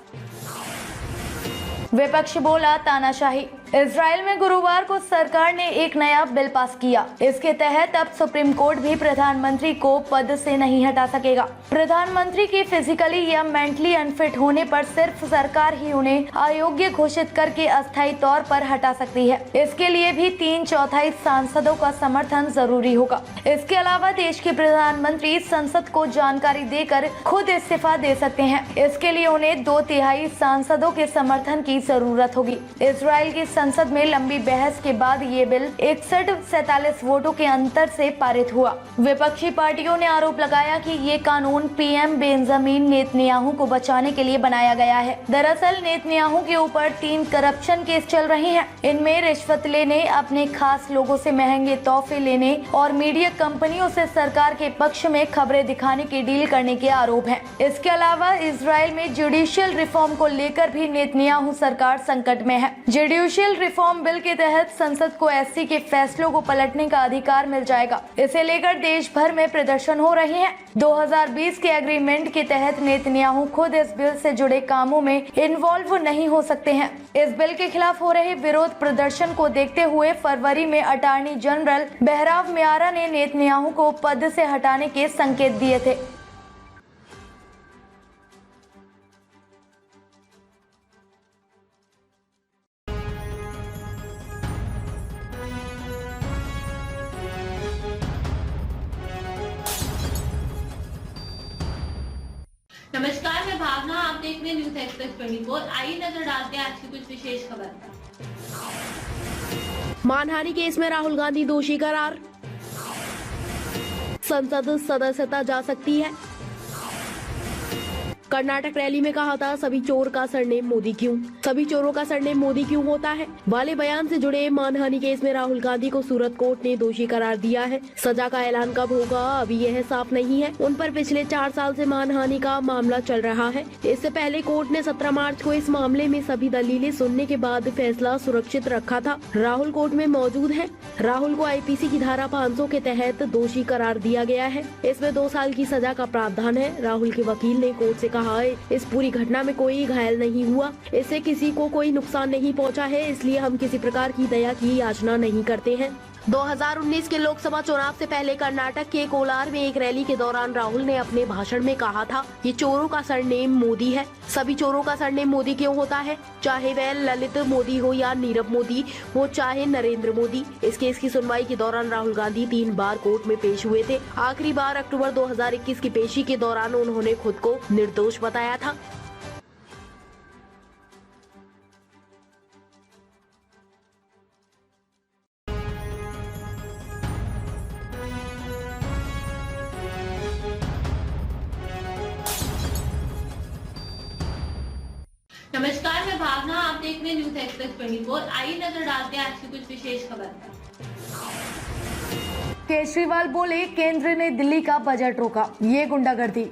विपक्ष बोला तानाशाही। इजराइल में गुरुवार को सरकार ने एक नया बिल पास किया। इसके तहत अब सुप्रीम कोर्ट भी प्रधानमंत्री को पद से नहीं हटा सकेगा। प्रधानमंत्री के फिजिकली या मेंटली अनफिट होने पर सिर्फ सरकार ही उन्हें अयोग्य घोषित करके अस्थायी तौर पर हटा सकती है। इसके लिए भी 3/4 सांसदों का समर्थन जरूरी होगा। इसके अलावा देश के प्रधानमंत्री संसद को जानकारी देकर खुद इस्तीफा दे सकते हैं। इसके लिए उन्हें 2/3 सांसदों के समर्थन की जरूरत होगी। इजराइल की संसद में लंबी बहस के बाद ये बिल 61-47 वोटों के अंतर से पारित हुआ। विपक्षी पार्टियों ने आरोप लगाया कि ये कानून पीएम बेंजामिन नेतन्याहू को बचाने के लिए बनाया गया है। दरअसल नेतन्याहू के ऊपर 3 करप्शन केस चल रहे हैं। इनमें रिश्वत लेने, अपने खास लोगों से महंगे तोहफे लेने और मीडिया कंपनियों से सरकार के पक्ष में खबरें दिखाने की डील करने के आरोप हैं। इसके अलावा इजराइल में जुडिशियल रिफॉर्म को लेकर भी नेतन्याहू सरकार संकट में है। जुडिशियल रिफॉर्म बिल के तहत संसद को एससी के फैसलों को पलटने का अधिकार मिल जाएगा। इसे लेकर देश भर में प्रदर्शन हो रहे हैं। 2020 के एग्रीमेंट के तहत नेतन्याहू खुद इस बिल से जुड़े कामों में इन्वॉल्व नहीं हो सकते हैं। इस बिल के खिलाफ हो रहे विरोध प्रदर्शन को देखते हुए फरवरी में अटॉर्नी जनरल बहराव मियारा ने नेतन्याहू को पद से हटाने के संकेत दिए थे। नमस्कार, मैं भावना। आप देख रहे हैं न्यूज एक्सप्रेस 24। आइए नजर डालते हैं आज की कुछ विशेष खबर पर। मानहानि केस में राहुल गांधी दोषी करार। संसद सदस्यता जा सकती है। कर्नाटक रैली में कहा था सभी चोर का सरनेम मोदी क्यों, सभी चोरों का सरनेम मोदी क्यों होता है वाले बयान से जुड़े मानहानि केस में राहुल गांधी को सूरत कोर्ट ने दोषी करार दिया है। सजा का ऐलान कब होगा अभी यह साफ नहीं है। उन पर पिछले 4 साल से मानहानि का मामला चल रहा है। इससे पहले कोर्ट ने 17 मार्च को इस मामले में सभी दलीलें सुनने के बाद फैसला सुरक्षित रखा था। राहुल कोर्ट में मौजूद है। राहुल को आईपीसी की धारा 500 के तहत दोषी करार दिया गया है। इसमें 2 साल की सजा का प्रावधान है। राहुल के वकील ने कोर्ट से कहा है इस पूरी घटना में कोई घायल नहीं हुआ, इससे किसी को कोई नुकसान नहीं पहुंचा है, इसलिए हम किसी प्रकार की दया की याचना नहीं करते हैं। 2019 के लोकसभा चुनाव से पहले कर्नाटक के कोलार में एक रैली के दौरान राहुल ने अपने भाषण में कहा था कि चोरों का सरनेम मोदी है। सभी चोरों का सरनेम मोदी क्यों होता है, चाहे वह ललित मोदी हो या नीरव मोदी हो, चाहे नरेंद्र मोदी। इस केस की सुनवाई के दौरान राहुल गांधी 3 बार कोर्ट में पेश हुए थे। आखिरी बार अक्टूबर 2021 की पेशी के दौरान उन्होंने खुद को निर्दोष बताया था। नमस्कार, मैं भावना। आप देख रहे हैं न्यूज एक्सप्रेस 24। आइए नजर डालते हैं आज की कुछ विशेष खबर पर। केजरीवाल बोले केंद्र ने दिल्ली का बजट रोका, ये गुंडागर्दी।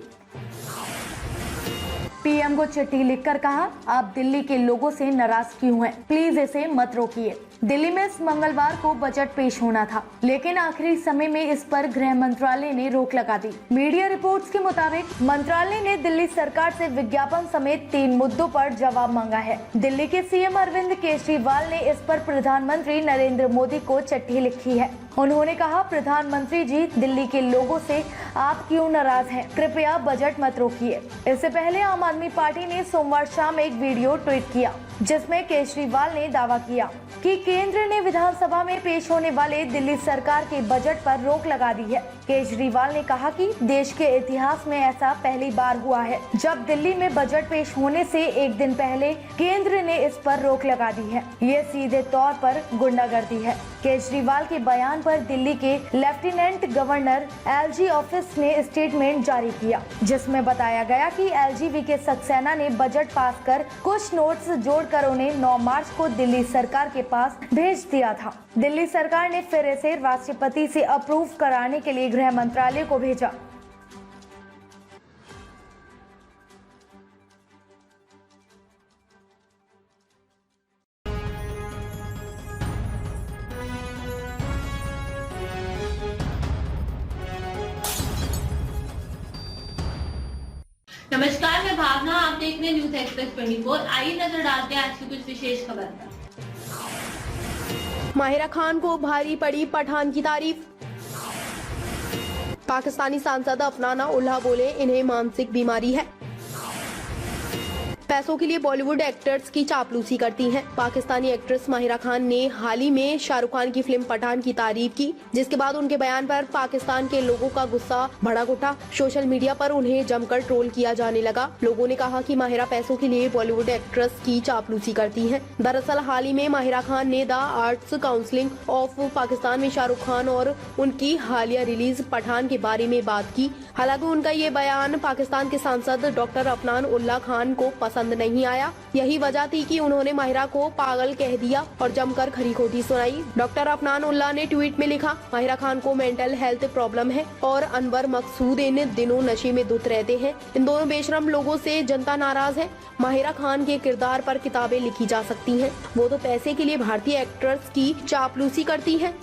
पीएम को चिट्ठी लिखकर कहा आप दिल्ली के लोगों से नाराज क्यों हैं, प्लीज इसे मत रोकिए। दिल्ली में इस मंगलवार को बजट पेश होना था, लेकिन आखिरी समय में इस पर गृह मंत्रालय ने रोक लगा दी। मीडिया रिपोर्ट्स के मुताबिक मंत्रालय ने दिल्ली सरकार से विज्ञापन समेत 3 मुद्दों पर जवाब मांगा है। दिल्ली के सीएम अरविंद केजरीवाल ने इस पर प्रधानमंत्री नरेंद्र मोदी को चिट्ठी लिखी है। उन्होंने कहा, प्रधानमंत्री जी, दिल्ली के लोगों से आप क्यों नाराज हैं? कृपया बजट मत रोकिए। इससे पहले आम आदमी पार्टी ने सोमवार शाम एक वीडियो ट्वीट किया, जिसमें केजरीवाल ने दावा किया कि केंद्र ने विधानसभा में पेश होने वाले दिल्ली सरकार के बजट पर रोक लगा दी है। केजरीवाल ने कहा कि देश के इतिहास में ऐसा पहली बार हुआ है जब दिल्ली में बजट पेश होने से एक दिन पहले केंद्र ने इस पर रोक लगा दी है। ये सीधे तौर पर गुंडागर्दी है। केजरीवाल के बयान पर दिल्ली के लेफ्टिनेंट गवर्नर एलजी ऑफिस ने स्टेटमेंट जारी किया, जिसमें बताया गया कि एलजीवी के सक्सेना ने बजट पास कर कुछ नोट्स जोड़कर उन्हें 9 मार्च को दिल्ली सरकार के पास भेज दिया था। दिल्ली सरकार ने फिर इसे राष्ट्रपति से अप्रूव कराने के लिए गृह मंत्रालय को भेजा। नमस्कार, मैं भावना, आप देख रहे हैं न्यूज एक्सप्रेस 24। आइए नजर डालते हैं आज की कुछ विशेष खबर पर। माहिरा खान को भारी पड़ी पठान की तारीफ। पाकिस्तानी सांसद अफनाना उल्लाह बोले, इन्हें मानसिक बीमारी है। पैसों के लिए बॉलीवुड एक्टर्स की चापलूसी करती हैं। पाकिस्तानी एक्ट्रेस माहिरा खान ने हाल ही में शाहरुख खान की फिल्म पठान की तारीफ की, जिसके बाद उनके बयान पर पाकिस्तान के लोगों का गुस्सा भड़क उठा। सोशल मीडिया पर उन्हें जमकर ट्रोल किया जाने लगा। लोगों ने कहा कि माहिरा पैसों के लिए बॉलीवुड एक्ट्रेस की चापलूसी करती हैं। दरअसल हाल ही में माहिरा खान ने the arts council of Pakistan में शाहरुख खान और उनकी हालिया रिलीज पठान के बारे में बात की। हालांकि उनका ये बयान पाकिस्तान के सांसद डॉक्टर अफनान उल्लाह खान को पसंद नहीं आया। यही वजह थी कि उन्होंने माहिरा को पागल कह दिया और जमकर खरी खोटी सुनाई। डॉक्टर अफनान उल्लाह ने ट्वीट में लिखा, माहिरा खान को मेंटल हेल्थ प्रॉब्लम है और अनवर मकसूद इन दिनों नशे में धुत रहते हैं। इन दोनों बेशरम लोगों से जनता नाराज है। माहिरा खान के किरदार पर किताबें लिखी जा सकती हैं, वो तो पैसे के लिए भारतीय एक्ट्रेस की चापलूसी करती हैं।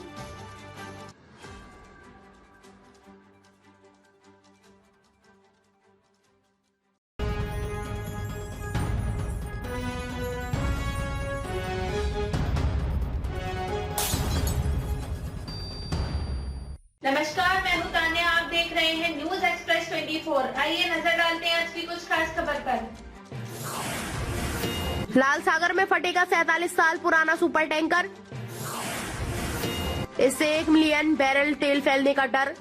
नमस्कार, मैं हूं तान्या, आप देख रहे हैं न्यूज एक्सप्रेस 24। आइए नजर डालते हैं आज की कुछ खास खबर पर। लाल सागर में फटेगा 47 साल पुराना सुपर टैंकर, इससे 1 मिलियन बैरल तेल फैलने का डर।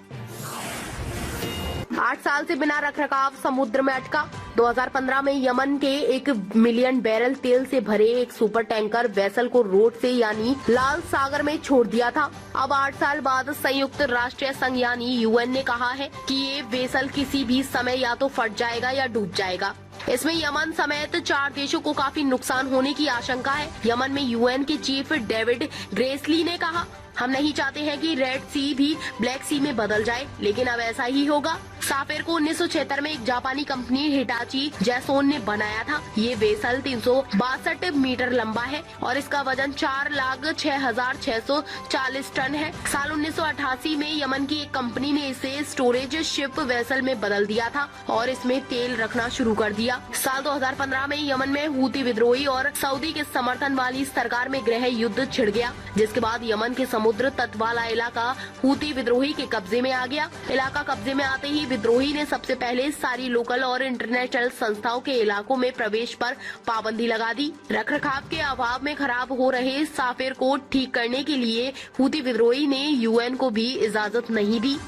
8 साल से बिना रखरखाव समुद्र में अटका। 2015 में यमन के 1 मिलियन बैरल तेल से भरे एक सुपर टैंकर वेसल को रोड से यानी लाल सागर में छोड़ दिया था। अब 8 साल बाद संयुक्त राष्ट्र संघ यानी यूएन ने कहा है कि ये वेसल किसी भी समय या तो फट जाएगा या डूब जाएगा। इसमें यमन समेत 4 देशों को काफी नुकसान होने की आशंका है। यमन में यूएन के चीफ डेविड ग्रेसली ने कहा, हम नहीं चाहते हैं कि रेड सी भी ब्लैक सी में बदल जाए, लेकिन अब ऐसा ही होगा। साफेर को 1976 में एक जापानी कंपनी हिटाची जैसोन ने बनाया था। ये वेसल 362 मीटर लंबा है और इसका वजन 4,06,640 टन है। साल 1988 में यमन की एक कंपनी ने इसे स्टोरेज शिप वेसल में बदल दिया था और इसमें तेल रखना शुरू कर दिया। साल 2015 में यमन में हूती विद्रोही और सऊदी के समर्थन वाली सरकार में गृह युद्ध छिड़ गया, जिसके बाद यमन के समुद्र तट वाला इलाका हूती विद्रोही के कब्जे में आ गया। इलाका कब्जे में आते ही विद्रोही ने सबसे पहले सारी लोकल और इंटरनेशनल संस्थाओं के इलाकों में प्रवेश पर पाबंदी लगा दी। रखरखाव के अभाव में खराब हो रहे साफेर को ठीक करने के लिए हूती विद्रोही ने यूएन को भी इजाजत नहीं दी।